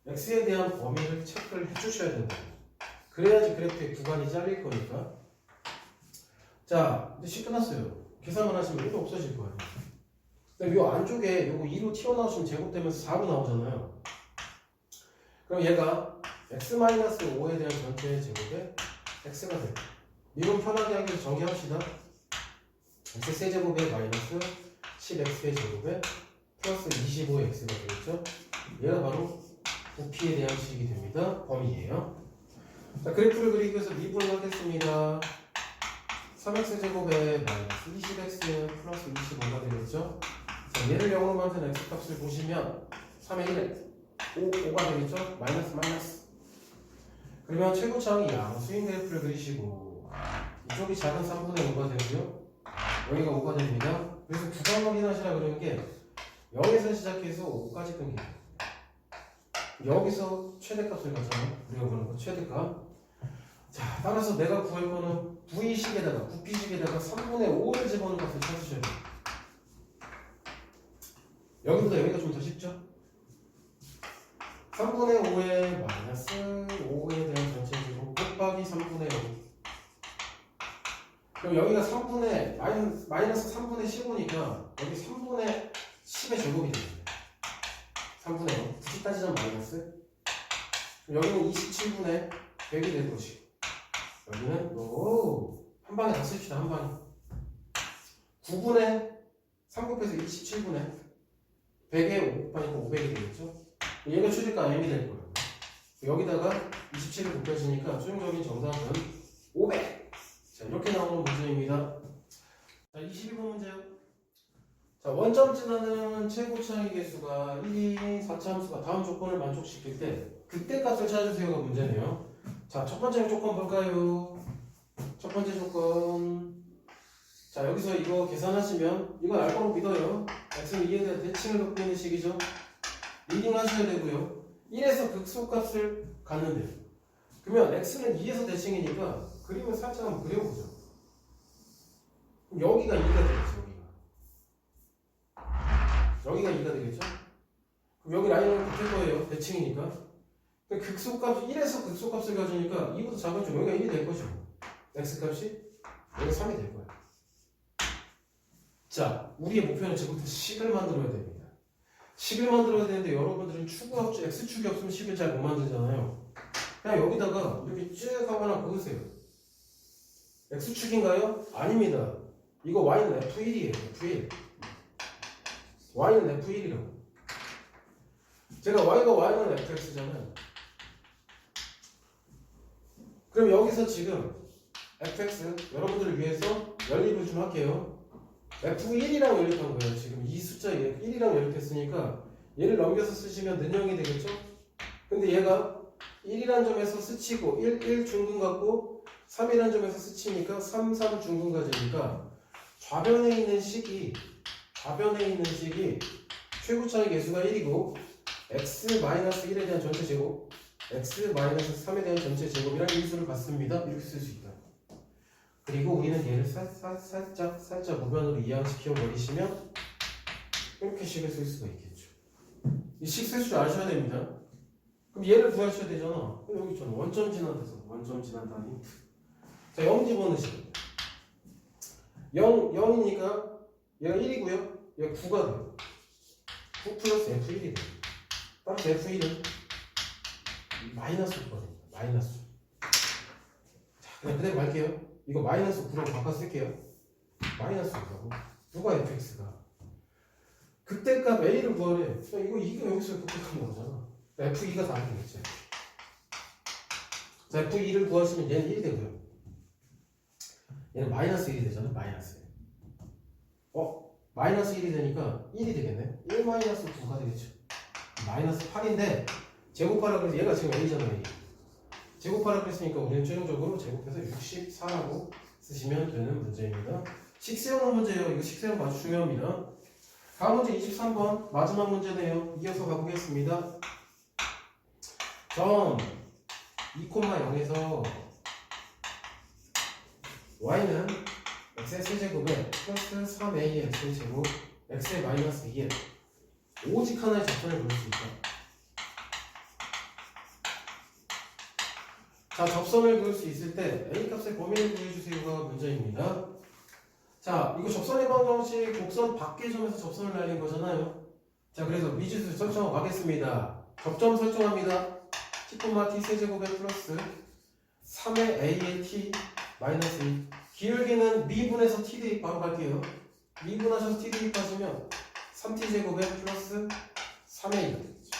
x에 대한 범위를 체크를 해주셔야 된다. 그래야지 그래프의 구간이 잘릴 거니까. 자, 이제 식 끝났어요. 계산만 하시면 1도 없어질 거예요. 그럼 요 안쪽에 요거 2로 튀어나오시면 제곱되면서 4로 나오잖아요. 그럼 얘가 x-5에 대한 전체의 제곱에 x가 돼요. 미분 편하게 하기 위해서 전개합시다. x 세제곱에 마이너스 10x의 제곱에 플러스 25의 x가 되겠죠. 얘가 바로 부피에 대한 식이 됩니다. 범위예요. 자, 그래프를 그리기 위해서 미분을 하겠습니다. 3x제곱에 마이너스 20x 플러스 25가 되겠죠. 자, 얘를 0으로 만든 x값을 보시면 3의 1에 5가 되겠죠. 마이너스. 그러면 최고차항이 양수인 그래프를 그리시고 이쪽이 작은 3분의 5가 되고요. 여기가 5가 됩니다. 그래서 구간 확인하시라 그러는 게 0에서 시작해서 5까지 끊깁니다. 여기서 최대값을 가잖아요. 우리가 보는 거 최대값. 자, 따라서 내가 구할 거는 V식에다가 부피식에다가 3분의 5를 집어넣은 값을 찾으셔야 돼요. 여기보다 여기가 좀 더 쉽죠? 3분의 5에 마이너스 5에 대한 전체 제곱 곱하기 3분의 5. 그럼 여기가 3분의 마이너스 3분의 15니까 여기 3분의 10의 제곱이 됩니다. 3분의 5. 굳이 따지자면 마이너스. 그럼 여기는 27분의 100이 될 것이고 여기는 한 방에 다 씁시다. 한 방에 9분의 3 곱해서 27분의 100에 5 곱하니까 500이 되겠죠. 얘가 최대가 m이 될 거예요. 여기다가 27을 곱해주니까 최종적인 정답은 500. 자, 이렇게 나오는 문제입니다. 자, 22번 문제요. 자, 원점 지나는 최고차항의 개수가 1, 2, 4차 함수가 다음 조건을 만족시킬 때 그때 값을 찾아주세요가 문제네요. 자, 첫 번째 조건 볼까요? 첫 번째 조건. 자, 여기서 이거 계산하시면 이건 알 거로 믿어요. x는 2에 대한 대칭을 갖고 있는 식이죠. 리딩 하셔야 되고요. 1에서 극소값을 갖는데요. 그러면 x는 2에서 대칭이니까 그림을 살짝 한번 그려보죠. 그럼 여기가 2가 되겠죠. 여기가 2가 되겠죠. 그럼 여기 라인은 붙을 거예요. 대칭이니까. 극소값 1에서 극소값을 가져오니까 2보다 작은 여기가 1이 될 거죠. x값이 여기가 3이 될 거예요. 자, 우리의 목표는 지금부터 식을 만들어야 됩니다. 식을 만들어야 되는데 여러분들은 x축이 없으면 식을 잘 못 만들잖아요. 그냥 여기다가 이렇게 쭉 하거나 그으세요. x축인가요? 아닙니다. 이거 y는 f1이에요. f1. y는 f1이라고. 제가 y는 fx잖아요. 그럼 여기서 지금 fx 여러분들을 위해서 연립을 좀 할게요. f1이랑 연립한 거예요. 지금 이 숫자 1이랑 연립했으니까 얘를 넘겨서 쓰시면 는영이 되겠죠? 근데 얘가 1이란 점에서 스치고 1 중근 같고 3이란 점에서 스치니까 3 중근 가지니까 좌변에 있는 식이 최고차의 개수가 1이고 x-1에 대한 전체 제곱 x-3에 대한 전체 제곱이란 인수를 받습니다. 이렇게 쓸 수 있다. 그리고 우리는 얘를 살짝 무변으로 이항시켜 버리시면 이렇게 식을 쓸 수가 있겠죠. 이 식 쓸 줄 아셔야 됩니다. 그럼 얘를 구하셔야 되잖아. 여기 있잖아. 원점 지난다서 원점 지난다니. 자, 0 집어넣으시면 0이니까 얘가 1이고요. 얘가 9가 돼요. 9 플러스 f1이 돼요. 따라서 F1은 마이너스 9거든요. 마이너스. 자, 그냥 그대로 갈게요. 이거 마이너스 9라고 바꿔 쓸게요. 마이너스 9라고. 누가 fx가? 극대값 a를 구하래. 이거 여기서 극대값 나오잖아. f2가 다 되겠지. 자, f2를 구하시면 얘는 1이 되고요. 얘는 마이너스 1이 되잖아. 마이너스 1. 마이너스 1이 되니까 1이 되겠네. 1 마이너스 9가 되겠죠. 마이너스 8인데 제곱하라 그래서 얘가 지금 a잖아. A. 제곱하라 그랬으니까 우리는 최종적으로 제곱해서 64라고 쓰시면 되는 문제입니다. 식세형 문제예요. 이거 식세형 아주 중요합니다. 다음 문제 23번 마지막 문제네요. 이어서 가보겠습니다. 점 2,0에서 y는 x의 세제곱에 플러스 3a의 x의 제곱 x의 마이너스 2에 오직 하나의 접선을 그릴 수 있다. 자, 접선을 그릴 수 있을 때 a 값의 범위를 구해주세요가 문제입니다. 자, 이거 접선의 방정식 곡선 밖의 점에서 접선을 날린 거잖아요. 자, 그래서 미지수 설정하고 가겠습니다. 접점 설정합니다. t, t 세제곱에 플러스 3의 a의 t 마이너스 2. 기울기는 미분해서 t 대입 바로 갈게요. 미분하셔서 t 대입하시면 3t 제곱에 플러스 3a 가 되겠죠.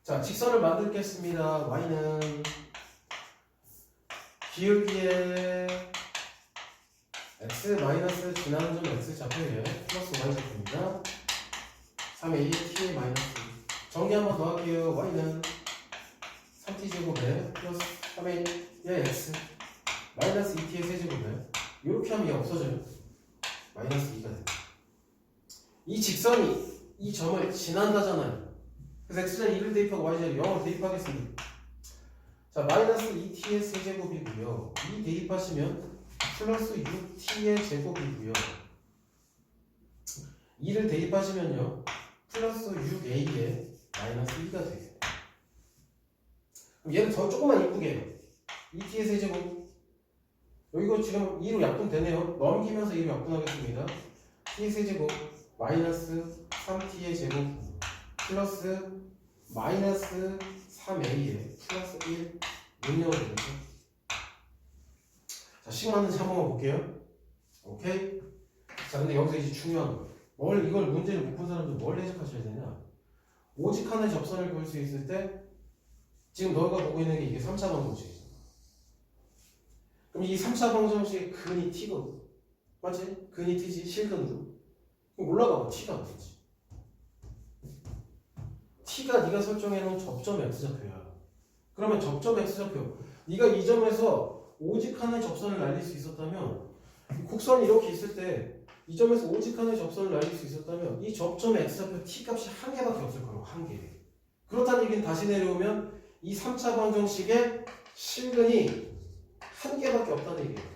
자, 직선을 만들겠습니다. y는 기울기에 x 마이너스 지나는 점 x 좌표에 플러스 y 좌표입니다. 3a t 마이너스 2. 정리 한번 더 할게요. y는 3t 제곱에 플러스 3a x 마이너스 2t의 세제곱에 이렇게 하면 얘 없어져요. 마이너스 2가 돼요. 이 직선이 이 점을 지난다잖아요. 그래서 x자리 1을 대입하고 y자리 0을 대입하겠습니다. 자, 마이너스 2t의 세제곱이고요. 2 대입하시면 플러스 6t의 제곱이고요. 2를 대입하시면요 플러스 6a의 마이너스 2가 되겠네요. 그럼 얘는 더 조금만 이쁘게 해요. 2t의 세제곱 여기가 지금 2로 약분되네요. 넘기면서 2로 약분하겠습니다. t의 세제곱 마이너스 3t의 제곱 플러스 마이너스 3a에 플러스 1 능력을 되겠죠. 자, 시그마는지 한 번만 볼게요. 오케이? 자, 근데 여기서 이제 중요한 거. 이걸 문제를 못 본 사람들 뭘 해석하셔야 되냐? 오직 하나의 접선을 그릴 수 있을 때 지금 너가 보고 있는 게 이게 3차 방정식이죠. 그럼 이 3차 방정식의 근이 t거든. 맞지? 근이 t지, 실근으로. 그럼 올라가고 t가 어디지? t가 네가 설정해놓은 접점 x좌표야. 그러면 접점 x좌표 네가 이 점에서 오직 하나의 접선을 날릴 수 있었다면 곡선이 이렇게 있을 때 이 점에서 오직 하나의 접선을 날릴 수 있었다면 이 접점 x좌표 t 값이 한 개밖에 없을 거라고. 한 개. 그렇다는 얘기는 다시 내려오면 이 3차 방정식의 실근이 한 개밖에 없다는 얘기예요.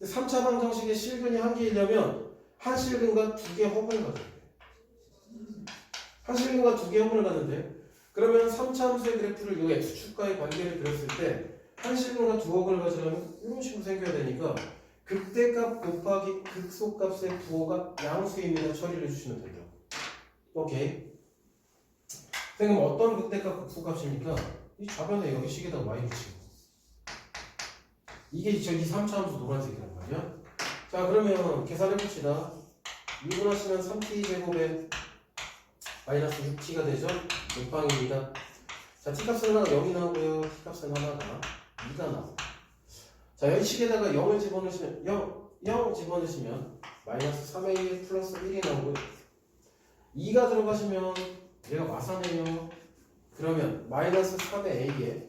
3차 방정식의 실근이 한 개이려면 한 실근과 두 개의 허분을 가져야 돼. 한 실근과 두 개의 허분을 가는데 그러면 3차 함수의 그래프를 이 x축과의 관계를 그렸을 때 한 실근과 두 허분을 가지려면 이런 식으로 생겨야 되니까 극대값 곱하기 극소값의 부호가 양수입니다. 처리를 해주시면 돼요. 오케이. 그럼 어떤 극대값 극소값입니까? 이 좌변에 여기 식에다 y를 치고 이게 저기 3차 함수 노란색이란 말이야. 자, 그러면 계산해봅시다. 미분하시면 3t 제곱에 마이너스 6t가 되죠? 몇방입니다. 자, t값은 하나가 0이 나오고요. t값은 하나가 2가 나오고. 자, 여기 식에다가 0을 집어넣으시면 0 집어넣으시면 마이너스 3a 플러스 1이 나오고요. 2가 들어가시면 얘가 마사네요. 그러면 마이너스 3의 a에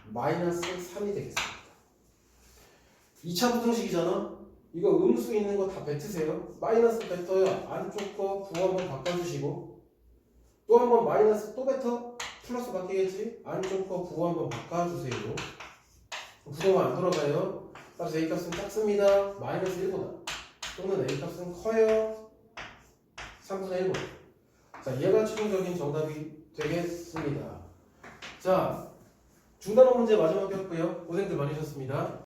마이너스 3이 되겠습니다. 2차 부등식이잖아. 이거 음수 있는 거 다 뱉으세요. 마이너스 뱉어요. 안쪽 거 부호 한번 바꿔주시고 또 한번 마이너스 또 뱉어. 플러스 바뀌겠지. 안쪽 거 부호 한번 바꿔주세요. 부호가 안 돌아가요. 따라서 a값은 작습니다. 마이너스 1보다 또는 a값은 커요. 3분의 1보다. 자, 얘가 최종적인 정답이 되겠습니다. 자, 중단원 문제 마지막이었고요. 고생들 많으셨습니다.